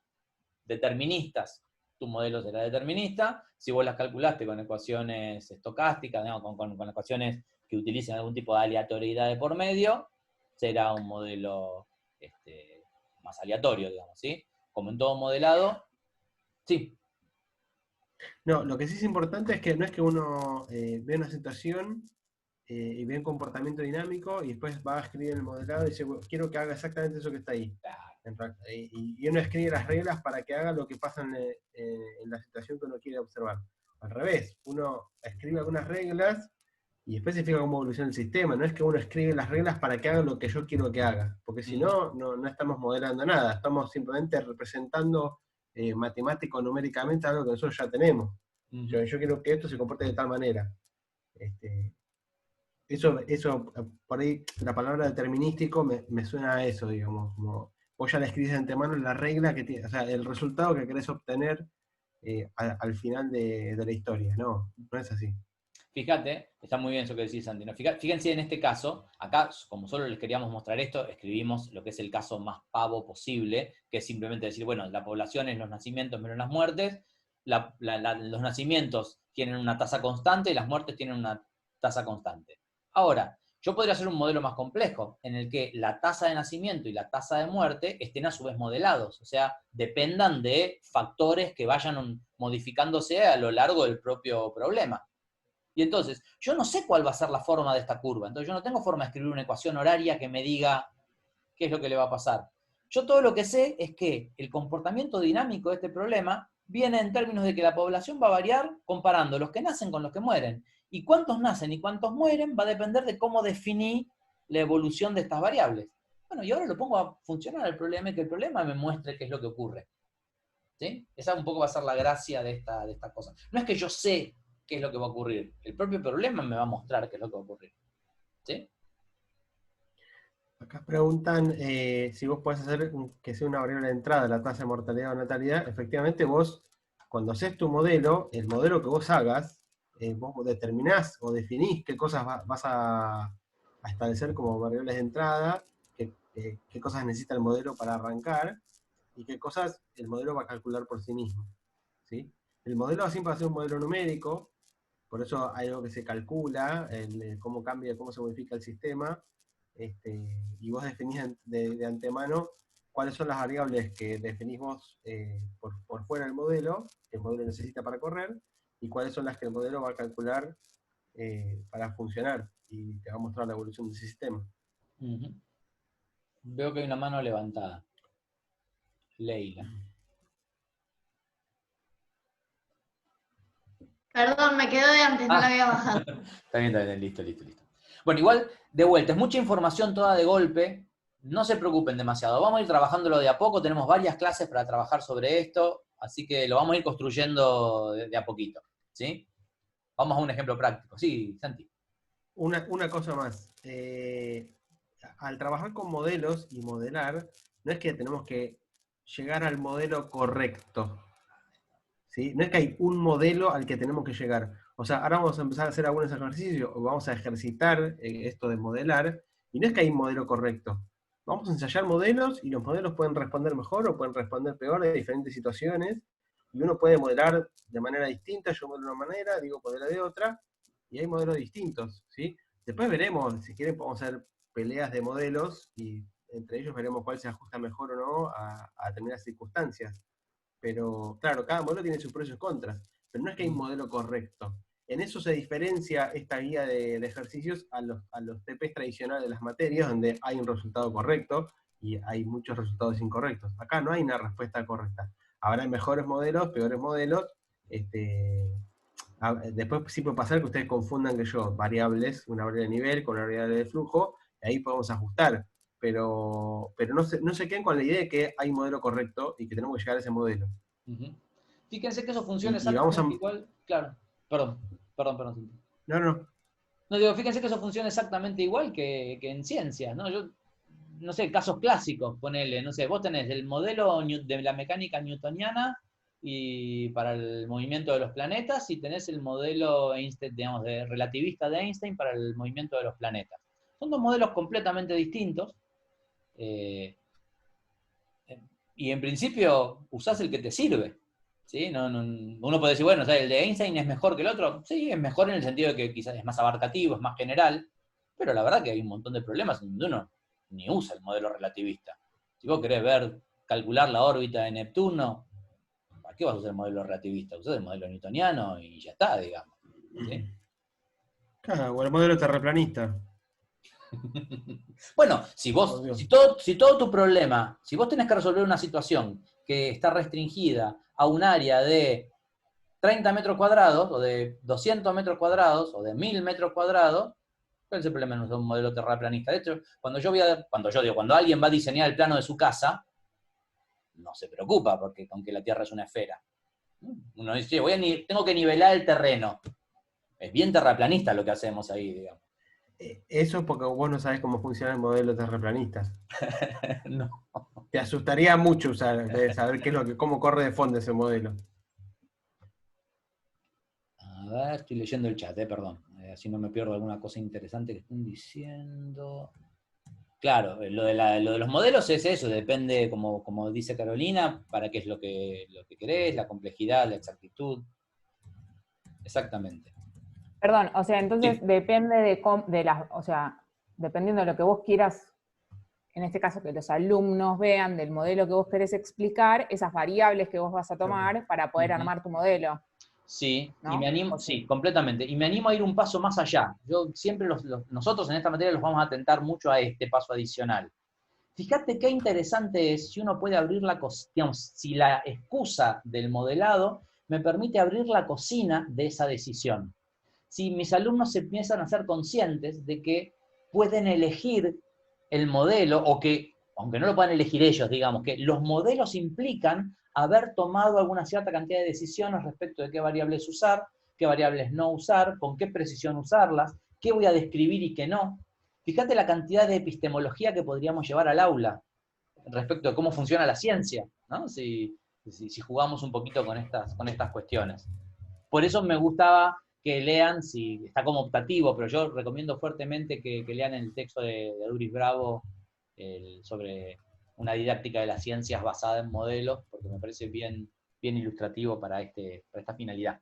deterministas, tu modelo será determinista. Si vos las calculaste con ecuaciones estocásticas, digamos, con ecuaciones que utilicen algún tipo de aleatoriedad de por medio, será un modelo más aleatorio, digamos, ¿sí? Como en todo modelado, sí. No, lo que sí es importante es que no es que uno ve una situación y ve un comportamiento dinámico y después va a escribir el modelado y dice, bueno, quiero que haga exactamente eso que está ahí. Y uno escribe las reglas para que haga lo que pasa en la situación que uno quiere observar. Al revés, uno escribe algunas reglas y después se fija cómo evoluciona el sistema. No es que uno escribe las reglas para que haga lo que yo quiero que haga, porque si no, no estamos modelando nada, estamos simplemente representando matemático numéricamente algo que nosotros ya tenemos. Yo quiero que esto se comporte de tal manera. Eso, por ahí, la palabra determinístico me suena a eso, digamos, como vos ya le escribís de antemano la regla que tiene, o sea, el resultado que querés obtener al final de la historia, no es así. Fíjate, está muy bien eso que decís, Santi, ¿no? Fíjense en este caso, acá, como solo les queríamos mostrar esto, escribimos lo que es el caso más pavo posible, que es simplemente decir, bueno, la población es los nacimientos menos las muertes, los nacimientos tienen una tasa constante y las muertes tienen una tasa constante. Ahora, yo podría hacer un modelo más complejo, en el que la tasa de nacimiento y la tasa de muerte estén a su vez modelados, o sea, dependan de factores que vayan modificándose a lo largo del propio problema. Y entonces, yo no sé cuál va a ser la forma de esta curva, entonces yo no tengo forma de escribir una ecuación horaria que me diga qué es lo que le va a pasar. Yo todo lo que sé es que el comportamiento dinámico de este problema viene en términos de que la población va a variar comparando los que nacen con los que mueren. Y cuántos nacen y cuántos mueren va a depender de cómo definí la evolución de estas variables. Bueno, y ahora lo pongo a funcionar el problema y que el problema me muestre qué es lo que ocurre. ¿Sí? Esa un poco va a ser la gracia de esta cosa. No es que yo sé qué es lo que va a ocurrir. El propio problema me va a mostrar qué es lo que va a ocurrir. ¿Sí? Acá preguntan si vos podés hacer que sea una variable de entrada la tasa de mortalidad o natalidad. Efectivamente, vos, cuando haces tu modelo, el modelo que vos hagas, vos determinás o definís qué cosas vas a establecer como variables de entrada, qué cosas necesita el modelo para arrancar, y qué cosas el modelo va a calcular por sí mismo. ¿Sí? El modelo siempre va a ser un modelo numérico, por eso hay algo que se calcula, cómo cambia, cómo se modifica el sistema, y vos definís de antemano cuáles son las variables que definís vos por fuera del modelo, que el modelo necesita para correr, y cuáles son las que el modelo va a calcular para funcionar, y te va a mostrar la evolución de ese sistema. Veo que hay una mano levantada. Leila. Perdón, me quedó de antes, no la había bajado. Está bien, listo. Bueno, igual, de vuelta, es mucha información toda de golpe, no se preocupen demasiado, vamos a ir trabajándolo de a poco, tenemos varias clases para trabajar sobre esto, Así que lo vamos a ir construyendo de a poquito, ¿sí? Vamos a un ejemplo práctico. Sí, Santi. Una cosa más. Al trabajar con modelos y modelar, no es que tenemos que llegar al modelo correcto, ¿sí? No es que hay un modelo al que tenemos que llegar. O sea, ahora vamos a empezar a hacer algunos ejercicios, o vamos a ejercitar esto de modelar, y no es que hay un modelo correcto. Vamos a ensayar modelos, y los modelos pueden responder mejor o pueden responder peor de diferentes situaciones, y uno puede modelar de manera distinta, yo modelo de una manera, digo modelo de otra, y hay modelos distintos, ¿sí? Después veremos, si quieren podemos hacer peleas de modelos, y entre ellos veremos cuál se ajusta mejor o no a determinadas circunstancias. Pero claro, cada modelo tiene sus pros y sus contras, pero no es que hay un modelo correcto. En eso se diferencia esta guía de ejercicios a los TPs tradicionales de las materias, donde hay un resultado correcto y hay muchos resultados incorrectos. Acá no hay una respuesta correcta. Habrá mejores modelos, peores modelos. Después sí puede pasar que ustedes confundan que yo variables, una variable de nivel con una variable de flujo, y ahí podemos ajustar. Pero no se queden con la idea de que hay un modelo correcto y que tenemos que llegar a ese modelo. Uh-huh. Fíjense que eso funciona Y vamos exactamente igual. Claro, perdón. No. No, digo, fíjense que eso funciona exactamente igual que en ciencias, ¿no? Yo, no sé, casos clásicos, ponele, no sé, vos tenés el modelo de la mecánica newtoniana y para el movimiento de los planetas, y tenés el modelo Einstein, digamos, de relativista de Einstein para el movimiento de los planetas. Son dos modelos completamente distintos. Y en principio usás el que te sirve, ¿sí? Uno puede decir, bueno, o sea, el de Einstein es mejor que el otro. Sí, es mejor en el sentido de que quizás es más abarcativo, es más general, pero la verdad que hay un montón de problemas donde uno ni usa el modelo relativista. Si vos querés calcular la órbita de Neptuno, ¿para qué vas a usar el modelo relativista? Usás el modelo newtoniano y ya está, digamos, ¿sí? Claro, o el modelo terraplanista. Bueno, si todo tu problema, si vos tenés que resolver una situación que está restringida a un área de 30 metros cuadrados, o de 200 metros cuadrados, o de 1000 metros cuadrados, ¿cuál es el problema de un modelo terraplanista? De hecho, cuando alguien va a diseñar el plano de su casa, no se preocupa porque con que la Tierra es una esfera. Uno dice, tengo que nivelar el terreno. Es bien terraplanista lo que hacemos ahí, digamos. Eso es porque vos no sabés cómo funciona el modelo terraplanista. No. Te asustaría mucho saber cómo corre de fondo ese modelo. A ver, estoy leyendo el chat, perdón. Así no me pierdo alguna cosa interesante que estén diciendo. Claro, lo de los modelos es eso, depende, como dice Carolina, para qué es lo que querés, la complejidad, la exactitud. Exactamente. Perdón, o sea, entonces Sí. depende o sea, dependiendo de lo que vos quieras, en este caso que los alumnos vean del modelo que vos querés explicar, esas variables que vos vas a tomar para poder armar tu modelo. Sí, ¿no? y me animo, Okay. sí, completamente. Y me animo a ir un paso más allá. Yo siempre nosotros en esta materia los vamos a atentar mucho a este paso adicional. Fíjate qué interesante es si uno puede abrir digamos, si la excusa del modelado me permite abrir la cocina de esa decisión. Si mis alumnos se empiezan a ser conscientes de que pueden elegir el modelo, o que, aunque no lo puedan elegir ellos, digamos, que los modelos implican haber tomado alguna cierta cantidad de decisiones respecto de qué variables usar, qué variables no usar, con qué precisión usarlas, qué voy a describir y qué no. Fíjate la cantidad de epistemología que podríamos llevar al aula respecto de cómo funciona la ciencia, ¿no? Si jugamos un poquito con estas cuestiones. Por eso me gustaba que lean, si está como optativo, pero yo recomiendo fuertemente que lean el texto de Aduris Bravo sobre una didáctica de las ciencias basada en modelos, porque me parece bien ilustrativo para esta finalidad.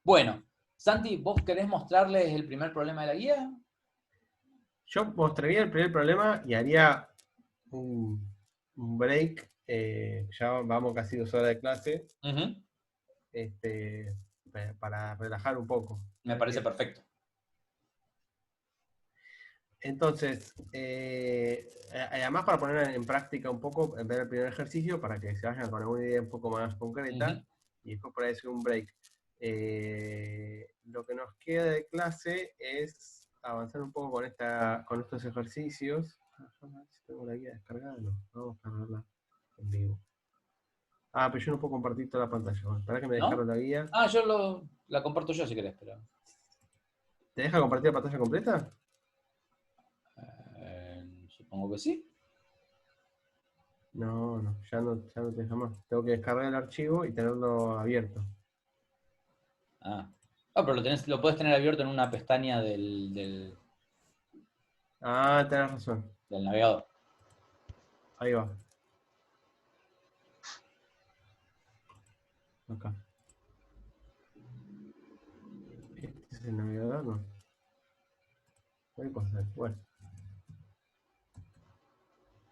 Bueno, Santi, ¿vos querés mostrarles el primer problema de la guía? Yo mostraría el primer problema y haría un break. Ya vamos casi 2 horas de clase. Para relajar un poco. Me parece perfecto. Entonces, además para poner en práctica un poco, ver el primer ejercicio para que se vayan con alguna idea un poco más concreta, y después por ahí hacer un break. Lo que nos queda de clase es avanzar un poco con estos ejercicios. A ver si tengo la guía descargada, no, vamos a cargarla en vivo. Ah, pero yo no puedo compartir toda la pantalla. Bueno, esperá que me ¿No? descargo la guía. Ah, la comparto yo si querés, pero... ¿Te deja compartir la pantalla completa? Supongo que sí. No, ya no te deja más. Tengo que descargar el archivo y tenerlo abierto. Ah. Ah, pero lo podés tener abierto en una pestaña del Ah, tenés razón. navegador. Ahí va. Acá. ¿Este es el navegador? No. ¿Qué cosa? Bueno.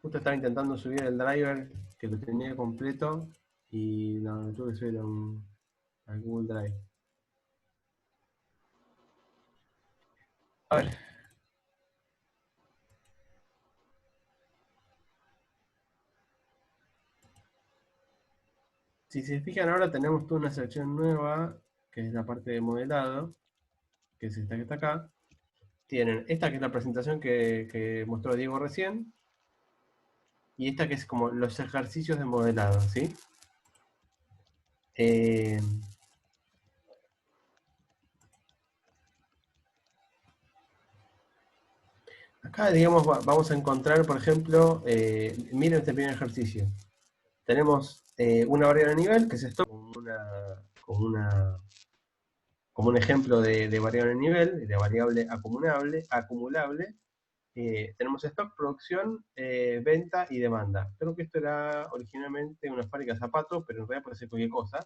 Justo estaba intentando subir el driver que lo tenía completo y no, lo tuve que subir a Google Drive. A ver. Si se fijan ahora tenemos toda una sección nueva, que es la parte de modelado, que es esta que está acá. Tienen esta que es la presentación que mostró Diego recién, y esta que es como los ejercicios de modelado, ¿sí? Acá, digamos, vamos a encontrar, por ejemplo, miren este primer ejercicio. Tenemos una variable de nivel, que es esto, como un ejemplo de variable de nivel, de variable acumulable. Tenemos stock, producción, venta y demanda. Creo que esto era originalmente una fábrica de zapatos, pero en realidad puede ser cualquier cosa.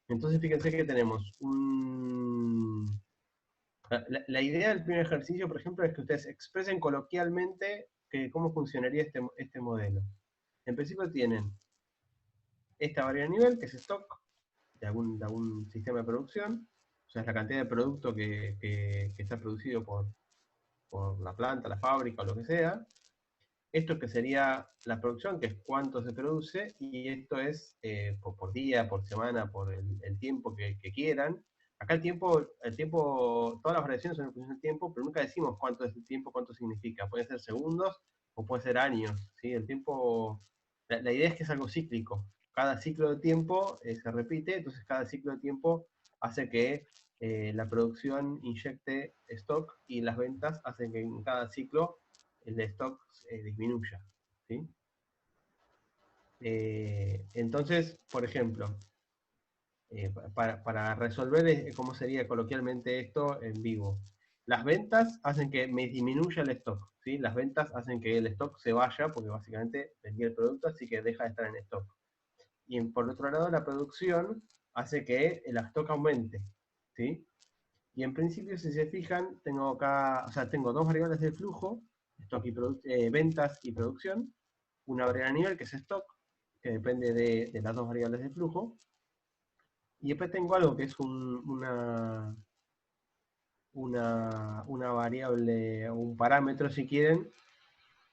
Entonces fíjense que tenemos la idea del primer ejercicio, por ejemplo, es que ustedes expresen coloquialmente cómo funcionaría este modelo. En principio tienen esta variable de nivel, que es stock, de algún sistema de producción, o sea, es la cantidad de producto que está producido por la planta, la fábrica o lo que sea. Esto que sería la producción, que es cuánto se produce, y esto es por día, por semana, por el tiempo que quieran. Acá el tiempo, todas las variaciones son en función del tiempo, pero nunca decimos cuánto es el tiempo, cuánto significa. Puede ser segundos o puede ser años, ¿sí? El tiempo, la idea es que es algo cíclico. Cada ciclo de tiempo se repite, entonces cada ciclo de tiempo hace que la producción inyecte stock y las ventas hacen que en cada ciclo el de stock disminuya, ¿sí? Entonces, por ejemplo, para resolver cómo sería coloquialmente esto en vivo, las ventas hacen que me disminuya el stock, ¿sí? Las ventas hacen que el stock se vaya, porque básicamente vendí el producto, así que deja de estar en stock. Y por otro lado, la producción hace que el stock aumente, ¿sí? Y en principio, si se fijan, tengo acá, o sea, tengo dos variables de flujo, stock y ventas y producción, una variable a nivel que es stock, que depende de las dos variables de flujo, y después tengo algo que es una variable, o un parámetro si quieren,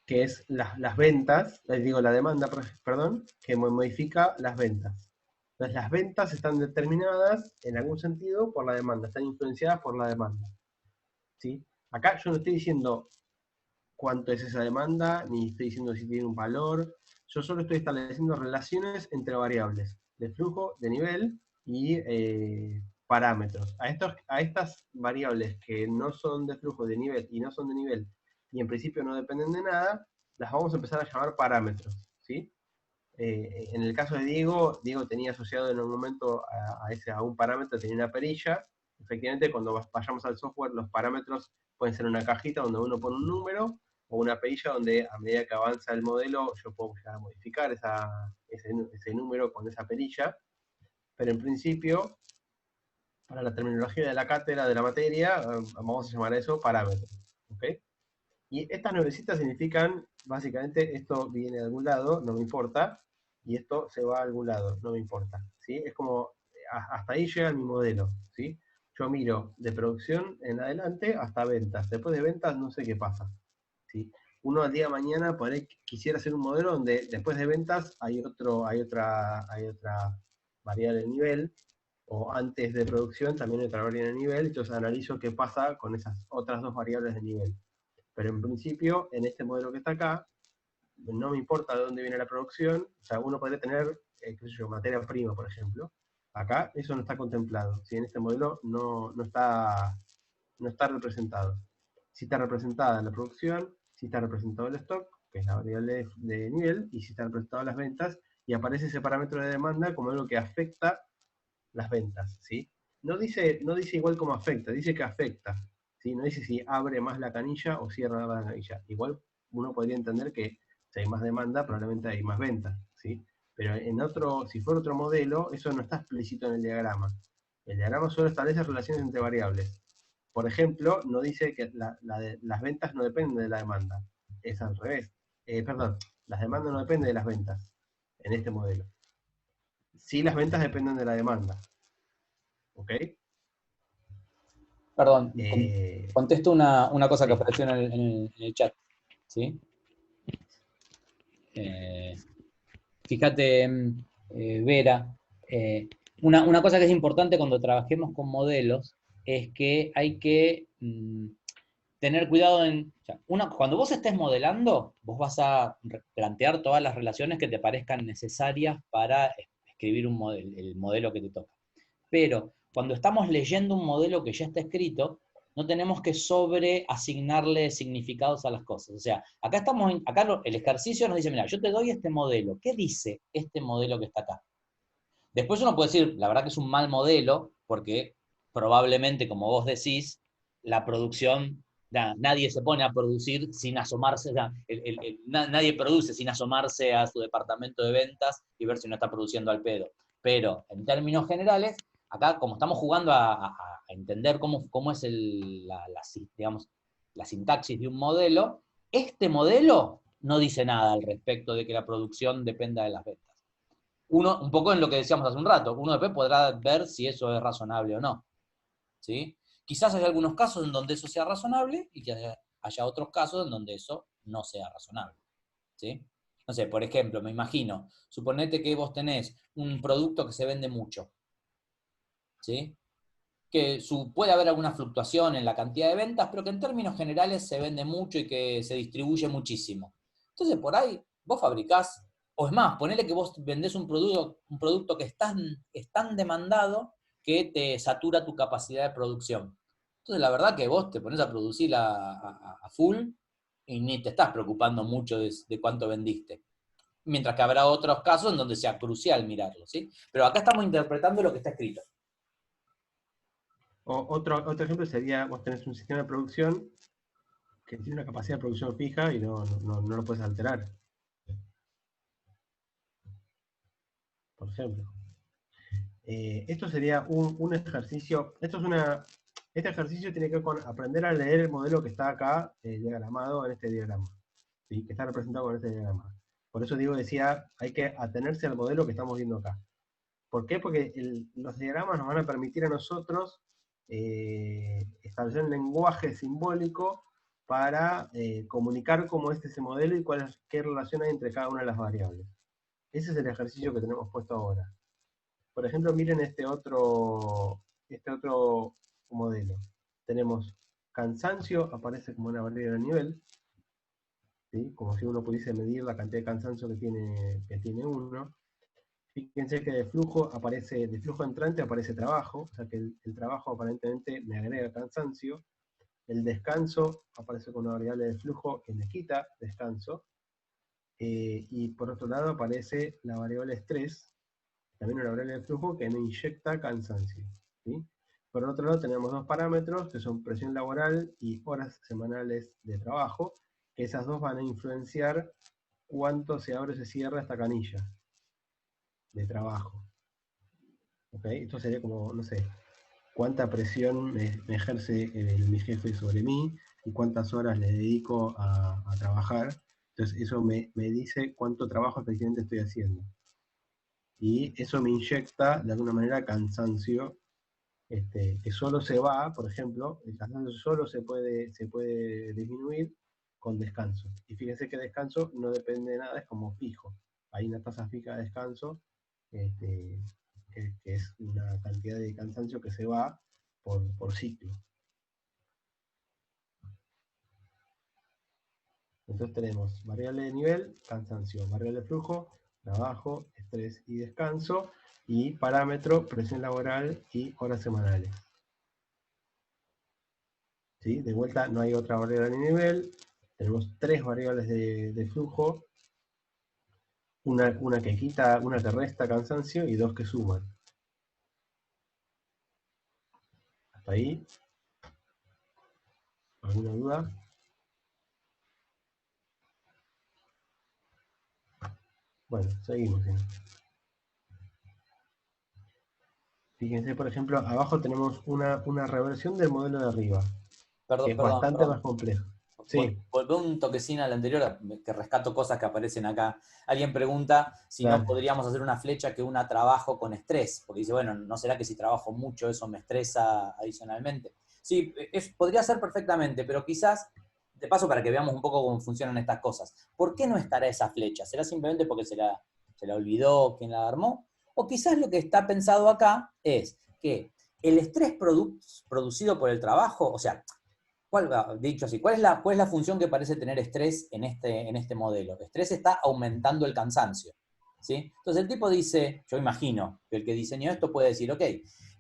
que es las ventas, les digo la demanda, perdón, que modifica las ventas. Entonces las ventas están determinadas en algún sentido por la demanda, están influenciadas por la demanda, ¿sí? Acá yo no estoy diciendo cuánto es esa demanda, ni estoy diciendo si tiene un valor, yo solo estoy estableciendo relaciones entre variables de flujo, de nivel y parámetros. A estas variables que no son de flujo, de nivel y no son de nivel, y en principio no dependen de nada, las vamos a empezar a llamar parámetros, ¿sí? En el caso de Diego tenía asociado en un momento a un parámetro, tenía una perilla. Efectivamente, cuando vayamos al software, los parámetros pueden ser una cajita donde uno pone un número, o una perilla donde a medida que avanza el modelo yo puedo llegar a modificar ese número con esa perilla. Pero en principio, para la terminología de la cátedra de la materia, vamos a llamar a eso parámetros, ¿ok? Y estas nuevecitas significan, básicamente, esto viene de algún lado, no me importa, y esto se va a algún lado, no me importa, ¿sí? Es como, hasta ahí llega mi modelo, ¿sí? Yo miro de producción en adelante hasta ventas. Después de ventas no sé qué pasa, ¿sí? Uno al día de mañana por ahí quisiera hacer un modelo donde después de ventas hay otra variable de nivel, o antes de producción también hay otra variable de nivel, entonces analizo qué pasa con esas otras dos variables de nivel. Pero en principio, en este modelo que está acá, no me importa de dónde viene la producción, o sea, uno podría tener qué sé yo, materia prima, por ejemplo. Acá eso no está contemplado. ¿Sí? En este modelo no está representado. Si está representada la producción, si está representado el stock, que es la variable de nivel, y si está representado las ventas, y aparece ese parámetro de demanda como algo que afecta las ventas, ¿sí? No dice igual cómo afecta, dice que afecta, ¿sí? No dice si abre más la canilla o cierra la canilla. Igual uno podría entender que si hay más demanda, probablemente hay más ventas, ¿sí? Pero si fuera otro modelo, eso no está explícito en el diagrama. El diagrama solo establece relaciones entre variables. Por ejemplo, no dice que las ventas no dependen de la demanda. Es al revés. Perdón, las demandas no dependen de las ventas en este modelo. Sí, las ventas dependen de la demanda. ¿Ok? Perdón, contesto una cosa que Sí. apareció en el chat. ¿Sí? Fíjate, Vera, una cosa que es importante cuando trabajemos con modelos es que hay que tener cuidado cuando vos estés modelando, vos vas a plantear todas las relaciones que te parezcan necesarias para escribir el modelo que te toca. Pero cuando estamos leyendo un modelo que ya está escrito, no tenemos que sobreasignarle significados a las cosas. O sea, acá el ejercicio nos dice, mira, yo te doy este modelo. ¿Qué dice este modelo que está acá? Después uno puede decir, la verdad que es un mal modelo, porque probablemente, como vos decís, la producción, nadie se pone a producir sin asomarse, nadie produce sin asomarse a su departamento de ventas y ver si no está produciendo al pedo. Pero en términos generales, acá como estamos jugando a entender cómo es digamos, la sintaxis de un modelo, este modelo no dice nada al respecto de que la producción dependa de las ventas. Un poco en lo que decíamos hace un rato, uno después podrá ver si eso es razonable o no. ¿Sí? Quizás hay algunos casos en donde eso sea razonable y que haya otros casos en donde eso no sea razonable. ¿Sí? No sé, por ejemplo, me imagino, suponete que vos tenés un producto que se vende mucho. ¿Sí? Que puede haber alguna fluctuación en la cantidad de ventas, pero que en términos generales se vende mucho y que se distribuye muchísimo. Entonces, por ahí, vos fabricás, o es más, ponele que vos vendés un producto que es tan demandado que te satura tu capacidad de producción. Entonces, la verdad que vos te pones a producir a full y ni te estás preocupando mucho de cuánto vendiste. Mientras que habrá otros casos en donde sea crucial mirarlo, ¿sí? Pero acá estamos interpretando lo que está escrito. Otro ejemplo sería, vos tenés un sistema de producción que tiene una capacidad de producción fija y no lo puedes alterar. Por ejemplo. Esto sería un ejercicio, este ejercicio tiene que ver con aprender a leer el modelo que está acá diagramado en este diagrama, ¿sí? Que está representado con este diagrama. Por eso decía, hay que atenerse al modelo que estamos viendo acá. ¿Por qué? Porque los diagramas nos van a permitir a nosotros establecer un lenguaje simbólico para comunicar cómo es ese modelo y qué relación hay entre cada una de las variables. Ese es el ejercicio que tenemos puesto ahora. Por ejemplo, miren este otro modelo. Tenemos cansancio, aparece como una variable de nivel, ¿sí? Como si uno pudiese medir la cantidad de cansancio que tiene uno. Fíjense que de flujo entrante aparece trabajo, o sea que el trabajo aparentemente me agrega cansancio. El descanso aparece con una variable de flujo que me quita descanso. Y por otro lado aparece la variable estrés, también una variable de flujo que me inyecta cansancio. ¿Sí? Por otro lado tenemos dos parámetros que son presión laboral y horas semanales de trabajo, que esas dos van a influenciar cuánto se abre o se cierra esta canilla de trabajo. ¿Okay? Esto sería como, no sé, cuánta presión me ejerce mi jefe sobre mí y cuántas horas le dedico a trabajar. Entonces eso me dice cuánto trabajo efectivamente estoy haciendo. Y eso me inyecta de alguna manera cansancio, que solo se va, por ejemplo, el cansancio solo se puede disminuir con descanso. Y fíjense que descanso no depende de nada, es como fijo. Hay una tasa fija de descanso, que es una cantidad de cansancio que se va por ciclo. Entonces tenemos variable de nivel, cansancio, variable de flujo, trabajo, estrés y descanso, y parámetro, presión laboral y horas semanales. ¿Sí? De vuelta, no hay otra variable ni nivel. Tenemos 3 variables de flujo. Una que quita, una que resta cansancio y 2 que suman. ¿Hasta ahí? ¿Alguna duda? Bueno, seguimos. ¿Sí? Fíjense, por ejemplo, abajo tenemos una reversión del modelo de arriba, que es bastante más complejo. Sí. Volvé un toquecín al anterior, que rescato cosas que aparecen acá. Alguien pregunta si no podríamos hacer una flecha que una trabajo con estrés, porque dice, bueno, ¿no será que si trabajo mucho eso me estresa adicionalmente? Sí, podría ser perfectamente, pero quizás, de paso para que veamos un poco cómo funcionan estas cosas, ¿por qué no estará esa flecha? ¿Será simplemente porque se la olvidó quien la armó? O quizás lo que está pensado acá es que el estrés producido por el trabajo, o sea, dicho así, ¿cuál es la función que parece tener estrés en este modelo? Estrés está aumentando el cansancio, ¿sí? Entonces el tipo dice, yo imagino que el que diseñó esto puede decir, ok,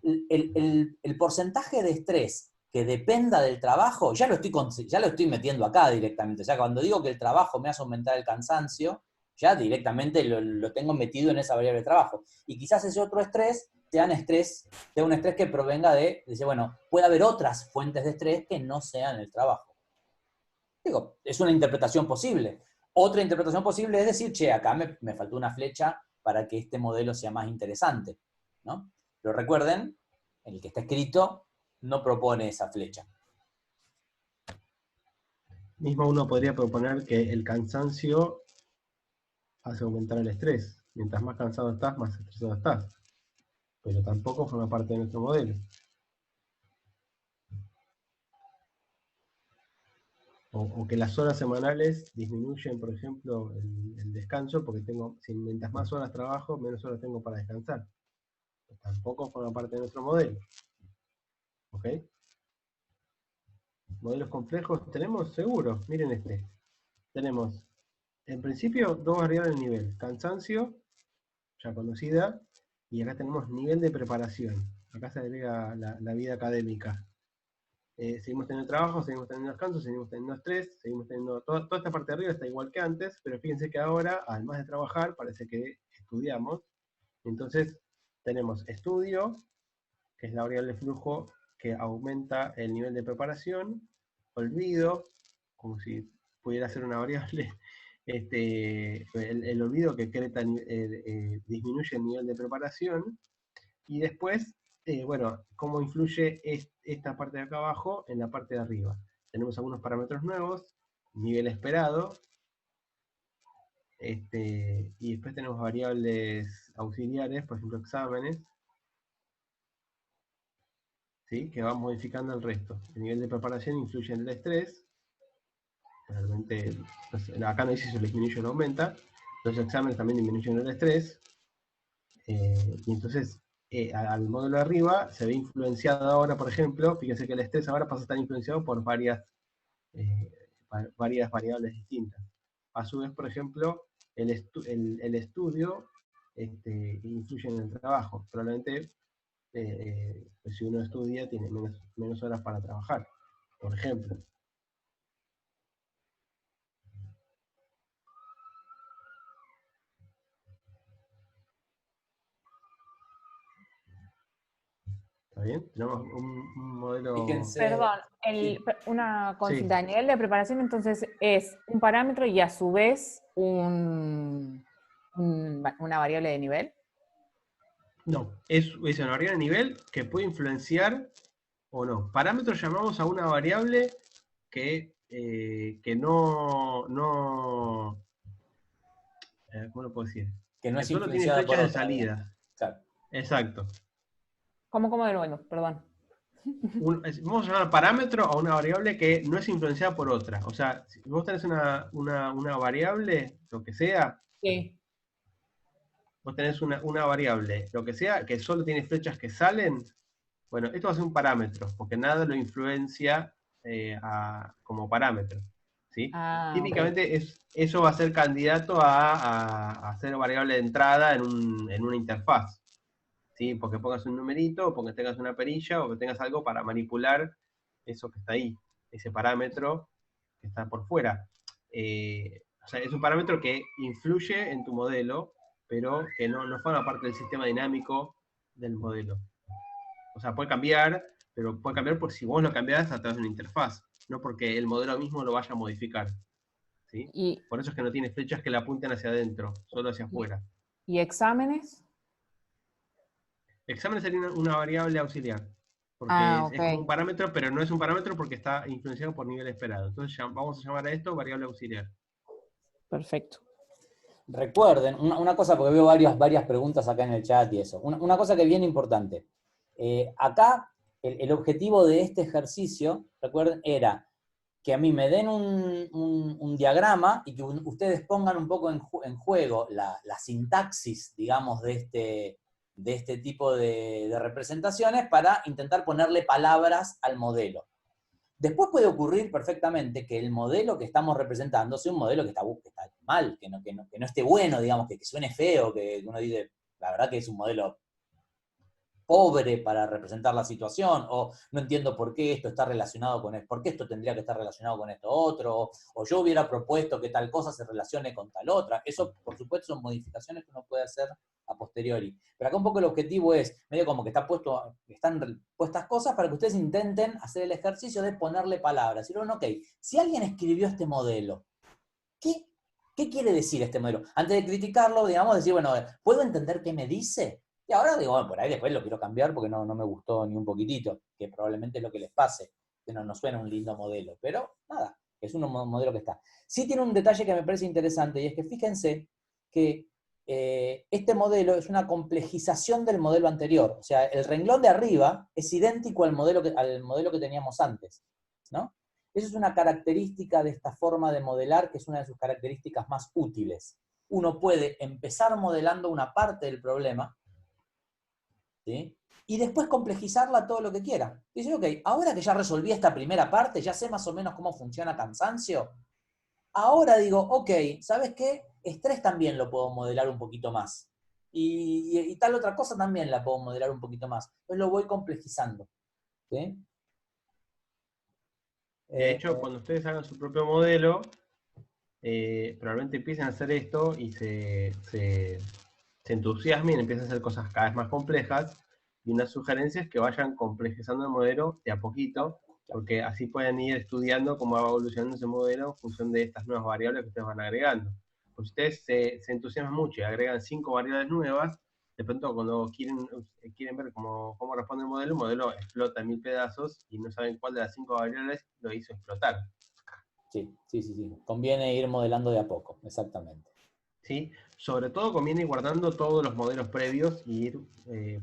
el porcentaje de estrés que dependa del trabajo, ya lo estoy metiendo acá directamente. O sea, cuando digo que el trabajo me hace aumentar el cansancio, ya directamente lo tengo metido en esa variable de trabajo. Y quizás ese otro estrés sea un estrés que provenga dice, bueno, puede haber otras fuentes de estrés que no sean el trabajo. Digo, es una interpretación posible. Otra interpretación posible es decir, che, acá me faltó una flecha para que este modelo sea más interesante, ¿no? Pero recuerden, el que está escrito no propone esa flecha. Mismo uno podría proponer que el cansancio hace aumentar el estrés. Mientras más cansado estás, más estresado estás. Pero tampoco forma parte de nuestro modelo. O que las horas semanales disminuyen, por ejemplo, el descanso, porque mientras más horas trabajo, menos horas tengo para descansar. Tampoco forma parte de nuestro modelo. ¿Ok? Modelos complejos tenemos, seguro. Miren este. Tenemos, en principio, 2 variables de nivel. Cansancio, ya conocida, y acá tenemos nivel de preparación. Acá se agrega la vida académica. Seguimos teniendo trabajo, seguimos teniendo descanso, seguimos teniendo estrés, seguimos teniendo... Toda esta parte de arriba está igual que antes, pero fíjense que ahora, además de trabajar, parece que estudiamos. Entonces, tenemos estudio, que es la variable flujo que aumenta el nivel de preparación, olvido, como si pudiera ser una variable, el olvido que disminuye el nivel de preparación, y después, bueno, cómo influye esta parte de acá abajo en la parte de arriba. Tenemos algunos parámetros nuevos, nivel esperado, y después tenemos variables auxiliares, por ejemplo exámenes, ¿sí? Que van modificando el resto. El nivel de preparación influye en el estrés, realmente, acá no dice si lo disminuye o lo aumenta, los exámenes también disminuyen el estrés, y entonces al módulo de arriba se ve influenciado ahora, por ejemplo, fíjense que el estrés ahora pasa a estar influenciado por varias variables distintas. A su vez, por ejemplo, el estudio influye en el trabajo. Probablemente, pues si uno estudia, tiene menos horas para trabajar, por ejemplo. ¿Está bien? Tenemos un modelo... Fíjense, Perdón, una consulta. A nivel de preparación, entonces, es un parámetro y a su vez una variable de nivel. No, es una variable de nivel que puede influenciar o no. Parámetro llamamos a una variable que no ¿cómo lo puedo decir? que no es solo tiene influenciada por fecha de otra, salida. claro. Exacto. ¿Cómo de nuevo? Perdón. Vamos a llamar parámetro a una variable que no es influenciada por otra. O sea, si vos tenés una variable, lo que sea, Sí. vos tenés una variable, lo que sea, que solo tiene flechas que salen, bueno, esto va a ser un parámetro, porque nada lo influencia como parámetro. ¿sí? Ah, ok. Típicamente eso va a ser candidato a ser variable de entrada en una interfaz, ¿sí? Porque pongas un numerito, o porque tengas una perilla, o que tengas algo para manipular eso que está ahí, ese parámetro que está por fuera. O sea, es un parámetro que influye en tu modelo, pero que no forma parte del sistema dinámico del modelo. O sea, puede cambiar, pero puede cambiar por si vos lo cambiás a través de una interfaz, no porque el modelo mismo lo vaya a modificar, ¿sí? ¿Y, Por eso es que no tiene flechas que la apunten hacia adentro, solo hacia afuera. y exámenes? Examen sería una variable auxiliar, porque Ah, es como un ok. parámetro, pero no es un parámetro porque está influenciado por nivel esperado. Entonces vamos a llamar a esto variable auxiliar. Perfecto. Recuerden, una cosa, porque veo varias preguntas acá en el chat y eso. Una cosa que es bien importante. Acá, el objetivo de este ejercicio, recuerden, era que a mí me den un diagrama y que ustedes pongan un poco en juego la sintaxis, digamos, de este tipo de representaciones para intentar ponerle palabras al modelo. Después puede ocurrir perfectamente que el modelo que estamos representando sea un modelo que está mal, que no esté bueno, digamos, que suene feo, que uno dice, la verdad que es un modelo pobre para representar la situación, o no entiendo por qué esto está relacionado con esto, por qué esto tendría que estar relacionado con esto otro, o yo hubiera propuesto que tal cosa se relacione con tal otra. Eso, por supuesto, son modificaciones que uno puede hacer a posteriori. Pero acá un poco el objetivo es, medio como que están puestas cosas para que ustedes intenten hacer el ejercicio de ponerle palabras. Y luego, ok, si alguien escribió este modelo, ¿qué quiere decir este modelo? Antes de criticarlo, digamos, decir, bueno, ¿puedo entender qué me dice? Y ahora digo, bueno, por ahí después lo quiero cambiar porque no me gustó ni un poquitito, que probablemente es lo que les pase, que no nos suena un lindo modelo, pero nada, es un modelo que está. Sí tiene un detalle que me parece interesante, y es que fíjense que este modelo es una complejización del modelo anterior, o sea, el renglón de arriba es idéntico al modelo que teníamos antes, ¿no? Eso es una característica de esta forma de modelar, que es una de sus características más útiles. Uno puede empezar modelando una parte del problema, ¿sí? Y después complejizarla todo lo que quiera. Dice, ok, ahora que ya resolví esta primera parte, ya sé más o menos cómo funciona cansancio, ahora digo, ok, ¿sabes qué? Estrés también lo puedo modelar un poquito más. Y tal otra cosa también la puedo modelar un poquito más. Entonces lo voy complejizando, ¿sí? De hecho, cuando ustedes hagan su propio modelo, probablemente empiecen a hacer esto y se entusiasmen y empiecen a hacer cosas cada vez más complejas. Y una sugerencia es que vayan complejizando el modelo de a poquito, porque así pueden ir estudiando cómo va evolucionando ese modelo en función de estas nuevas variables que ustedes van agregando. Pues ustedes se entusiasman mucho y agregan 5 variables nuevas, de pronto cuando quieren ver cómo responde el modelo explota en 1000 pedazos y no saben cuál de las 5 variables lo hizo explotar. Sí. Conviene ir modelando de a poco, exactamente. ¿Sí? Sobre todo conviene ir guardando todos los modelos previos y ir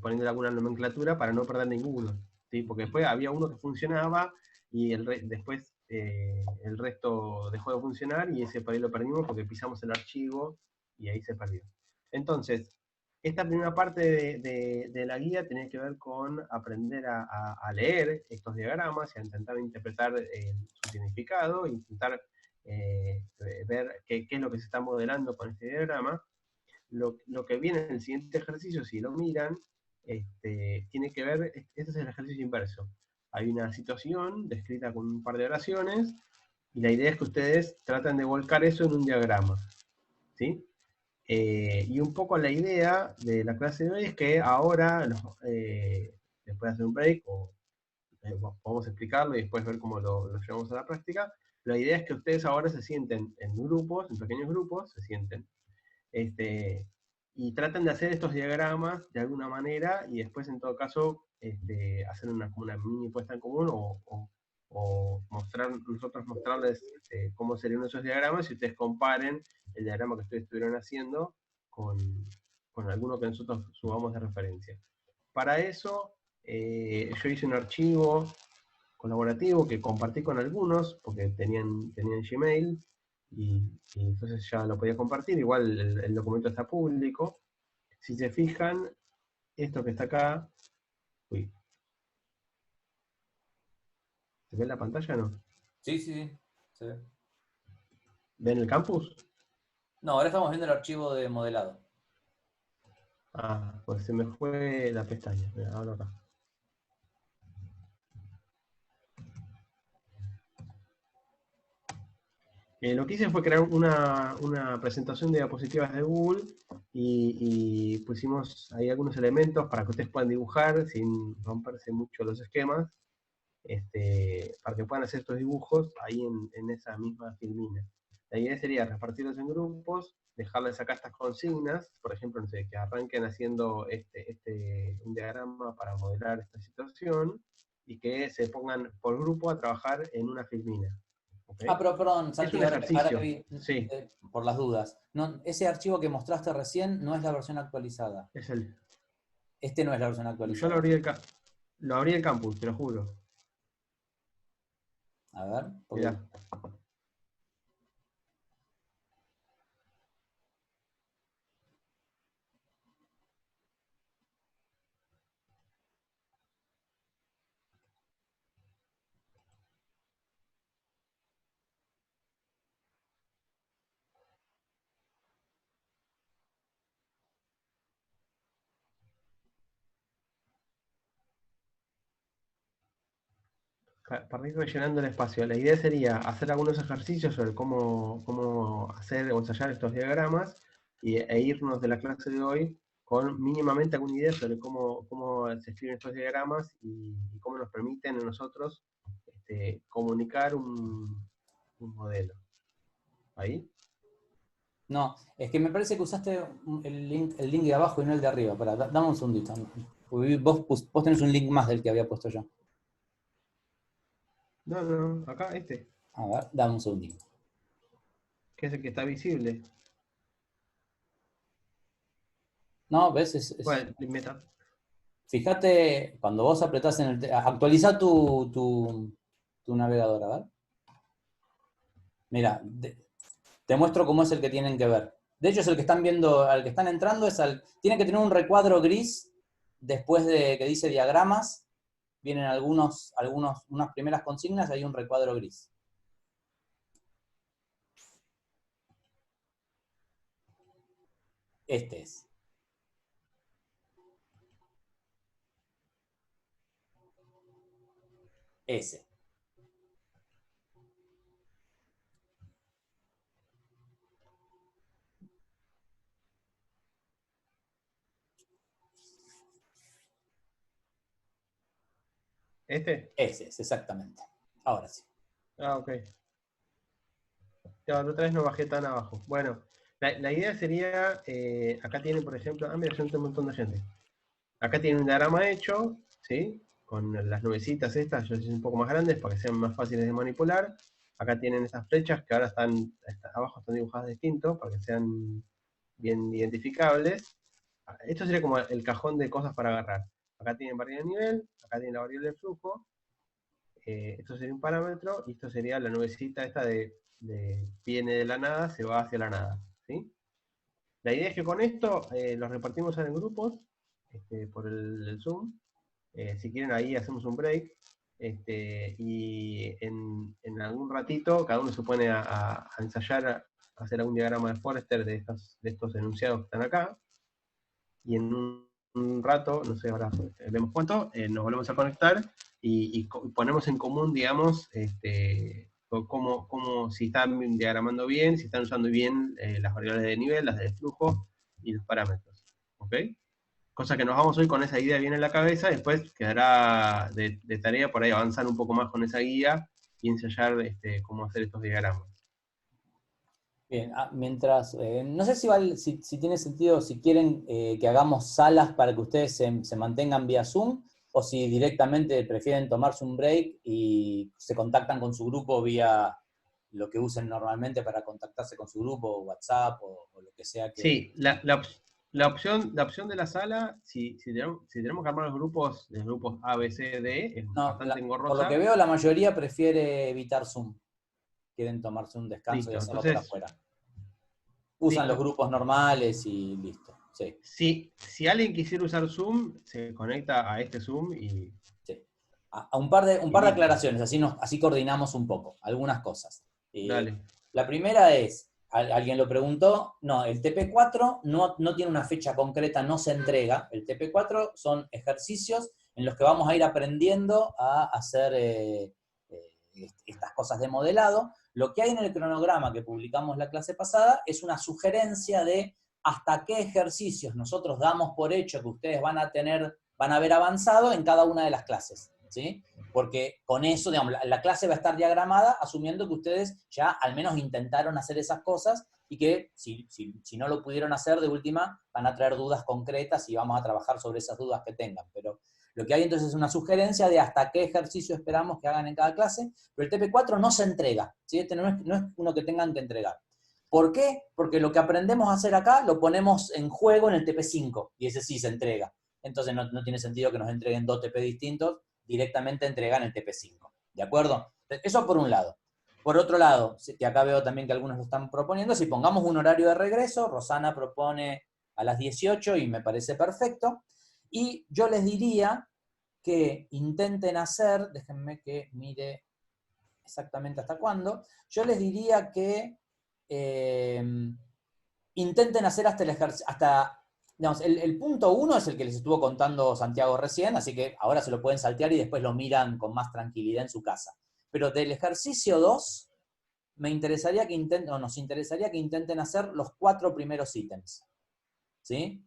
poniendo alguna nomenclatura para no perder ninguno, ¿sí? Porque después había uno que funcionaba y después el resto dejó de funcionar y ese por ahí lo perdimos porque pisamos el archivo y ahí se perdió. Entonces, esta primera parte de la guía tiene que ver con aprender a leer estos diagramas y a intentar interpretar su significado, intentar ver qué es lo que se está modelando con este diagrama. Lo que viene en el siguiente ejercicio, si lo miran, tiene que ver, este es el ejercicio inverso. Hay una situación descrita con un par de oraciones, y la idea es que ustedes traten de volcar eso en un diagrama, ¿sí? Y un poco la idea de la clase de hoy es que ahora, después de hacer un break, vamos a explicarlo y después ver cómo lo llevamos a la práctica. La idea es que ustedes ahora se sienten en grupos, en pequeños grupos, se sienten, y traten de hacer estos diagramas de alguna manera y después en todo caso hacer como una mini puesta en común o nosotros mostrarles cómo serían esos diagramas y ustedes comparen el diagrama que ustedes estuvieron haciendo con alguno que nosotros subamos de referencia. Para eso yo hice un archivo colaborativo que compartí con algunos, porque tenían Gmail, y entonces ya lo podía compartir. Igual el documento está público. Si se fijan, esto que está acá, uy, ¿se ve en la pantalla o no? Sí, se ve. ¿Ven el campus? No, ahora estamos viendo el archivo de modelado. Ah, pues se me fue la pestaña. Mira, ahora acá. Lo que hice fue crear una presentación de diapositivas de Google y pusimos ahí algunos elementos para que ustedes puedan dibujar sin romperse mucho los esquemas, para que puedan hacer estos dibujos ahí en esa misma filmina. La idea sería repartirlos en grupos, dejarles acá estas consignas, por ejemplo, no sé, que arranquen haciendo un diagrama para modelar esta situación y que se pongan por grupo a trabajar en una filmina. ¿Okay? Pero perdón, Santi, un ahora ejercicio, que vi, sí. Por las dudas. No, ese archivo que mostraste recién no es la versión actualizada. Es el. Este no es la versión Yo actualizada. lo abrí el campus, te lo juro. A ver. Mirá. Para ir rellenando el espacio, la idea sería hacer algunos ejercicios sobre cómo hacer o ensayar estos diagramas e irnos de la clase de hoy con mínimamente alguna idea sobre cómo se escriben estos diagramas y cómo nos permiten a nosotros comunicar un modelo. ¿Ahí? No, es que me parece que usaste el link de abajo y no el de arriba. Dame un segundito. Vos tenés un link más del que había puesto yo. No, acá A ver, dame un segundito. Que es el que está visible. No, ¿ves? Bueno, fíjate, cuando vos apretás en el... Actualiza tu navegador, a ver. Mira, te muestro cómo es el que tienen que ver. De hecho, es el que están viendo, al que están entrando, tiene que tener un recuadro gris después de que dice diagramas. Vienen unas primeras consignas y hay un recuadro gris. Este es. Ese. ¿Este? Ese es, exactamente. Ahora sí. Ah, ok. Ya, la otra vez no bajé tan abajo. Bueno, la idea sería, acá tienen, por ejemplo, mira, yo tengo un montón de gente. Acá tienen un diagrama hecho, ¿sí? Con las nubecitas estas, yo hice un poco más grandes para que sean más fáciles de manipular. Acá tienen estas flechas que ahora abajo están dibujadas distintos para que sean bien identificables. Esto sería como el cajón de cosas para agarrar. Acá tienen variable de nivel, acá tienen la variable de flujo. Esto sería un parámetro y esto sería la nubecita esta de viene de la nada, se va hacia la nada. ¿Sí? La idea es que con esto los repartimos en grupos por el Zoom. Si quieren ahí hacemos un break. Y en algún ratito cada uno se pone a ensayar, a hacer algún diagrama de Forrester de estos enunciados que están acá. Y en un rato, no sé, ahora vemos cuánto, nos volvemos a conectar y ponemos en común, digamos, si están diagramando bien, si están usando bien las variables de nivel, las de flujo y los parámetros. ¿Ok? Cosa que nos vamos hoy con esa idea bien en la cabeza, después quedará de tarea por ahí avanzar un poco más con esa guía y ensayar cómo hacer estos diagramas. Bien, mientras, no sé si tiene sentido, si quieren que hagamos salas para que ustedes se mantengan vía Zoom, o si directamente prefieren tomarse un break y se contactan con su grupo vía lo que usen normalmente para contactarse con su grupo, WhatsApp o lo que sea que... Sí, la opción de la sala, si tenemos que armar los grupos A, B, C, D, es bastante engorrosa. Por lo que veo, la mayoría prefiere evitar Zoom. Quieren tomarse un descanso. Listo, y hacerlo por afuera. Usan los grupos normales y listo. Sí. Si alguien quisiera usar Zoom, se conecta a este Zoom y... Sí. Un par de aclaraciones, así coordinamos un poco, algunas cosas. Dale. La primera es, alguien lo preguntó, no, el TP4 no tiene una fecha concreta, no se entrega. El TP4 son ejercicios en los que vamos a ir aprendiendo a hacer estas cosas de modelado. Lo que hay en el cronograma que publicamos la clase pasada es una sugerencia de hasta qué ejercicios nosotros damos por hecho que ustedes van a haber avanzado en cada una de las clases, ¿sí? Porque con eso, digamos, la clase va a estar diagramada asumiendo que ustedes ya al menos intentaron hacer esas cosas y que si no lo pudieron hacer, de última, van a traer dudas concretas y vamos a trabajar sobre esas dudas que tengan. Pero lo que hay entonces es una sugerencia de hasta qué ejercicio esperamos que hagan en cada clase, pero el TP4 no se entrega, ¿sí? Este no es uno que tengan que entregar. ¿Por qué? Porque lo que aprendemos a hacer acá lo ponemos en juego en el TP5, y ese sí se entrega. Entonces no tiene sentido que nos entreguen 2 TP distintos, directamente entregan el TP5. ¿De acuerdo? Eso por un lado. Por otro lado, que acá veo también que algunos lo están proponiendo, si pongamos un horario de regreso, Rosana propone a las 18 y me parece perfecto, y yo les diría que intenten hacer, déjenme que mire exactamente hasta cuándo, yo les diría que intenten hacer hasta el ejercicio, digamos, el punto 1 es el que les estuvo contando Santiago recién, así que ahora se lo pueden saltear y después lo miran con más tranquilidad en su casa. Pero del ejercicio 2, nos interesaría que intenten hacer los 4 primeros ítems. ¿Sí?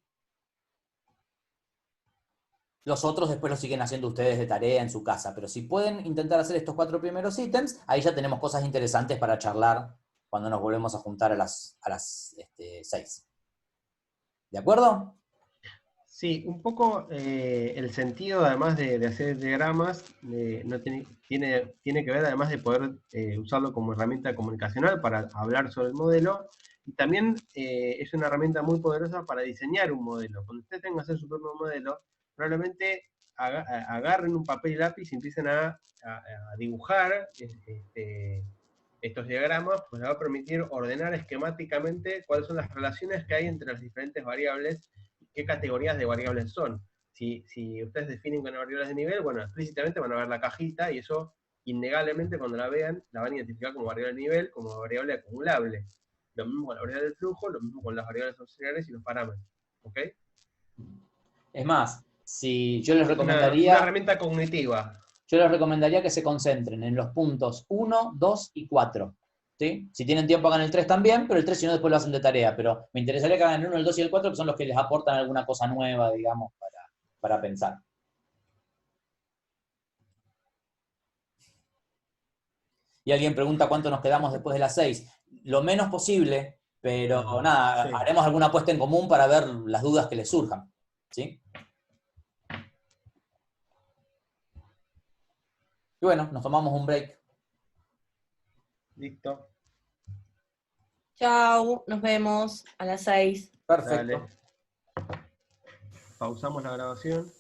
Los otros después los siguen haciendo ustedes de tarea en su casa, pero si pueden intentar hacer estos 4 primeros ítems, ahí ya tenemos cosas interesantes para charlar cuando nos volvemos a juntar a las 6. ¿De acuerdo? Sí, un poco el sentido, además de hacer diagramas, no tiene que ver, además de poder usarlo como herramienta comunicacional para hablar sobre el modelo, y también es una herramienta muy poderosa para diseñar un modelo. Cuando ustedes tengan que hacer su propio modelo, probablemente agarren un papel y lápiz y empiecen a dibujar estos diagramas, pues les va a permitir ordenar esquemáticamente cuáles son las relaciones que hay entre las diferentes variables, qué categorías de variables son. Si ustedes definen con variables de nivel, bueno, explícitamente van a ver la cajita y eso, innegablemente, cuando la vean, la van a identificar como variable de nivel, como variable acumulable. Lo mismo con la variable del flujo, lo mismo con las variables auxiliares y los parámetros. ¿Ok? Es más, si yo les Una recomendaría... herramienta cognitiva. Yo les recomendaría que se concentren en los puntos 1, 2 y 4. ¿Sí? Si tienen tiempo hagan el 3 también, pero el 3 si no después lo hacen de tarea. Pero me interesaría que hagan el 1, el 2 y el 4, que son los que les aportan alguna cosa nueva, digamos, para pensar. Y alguien pregunta cuánto nos quedamos después de las 6. Lo menos posible, pero nada, Sí. haremos alguna apuesta en común para ver las dudas que les surjan. ¿Sí? Y bueno, nos tomamos un break. Listo. Chau, nos vemos a las 6. Perfecto. Dale. Pausamos la grabación.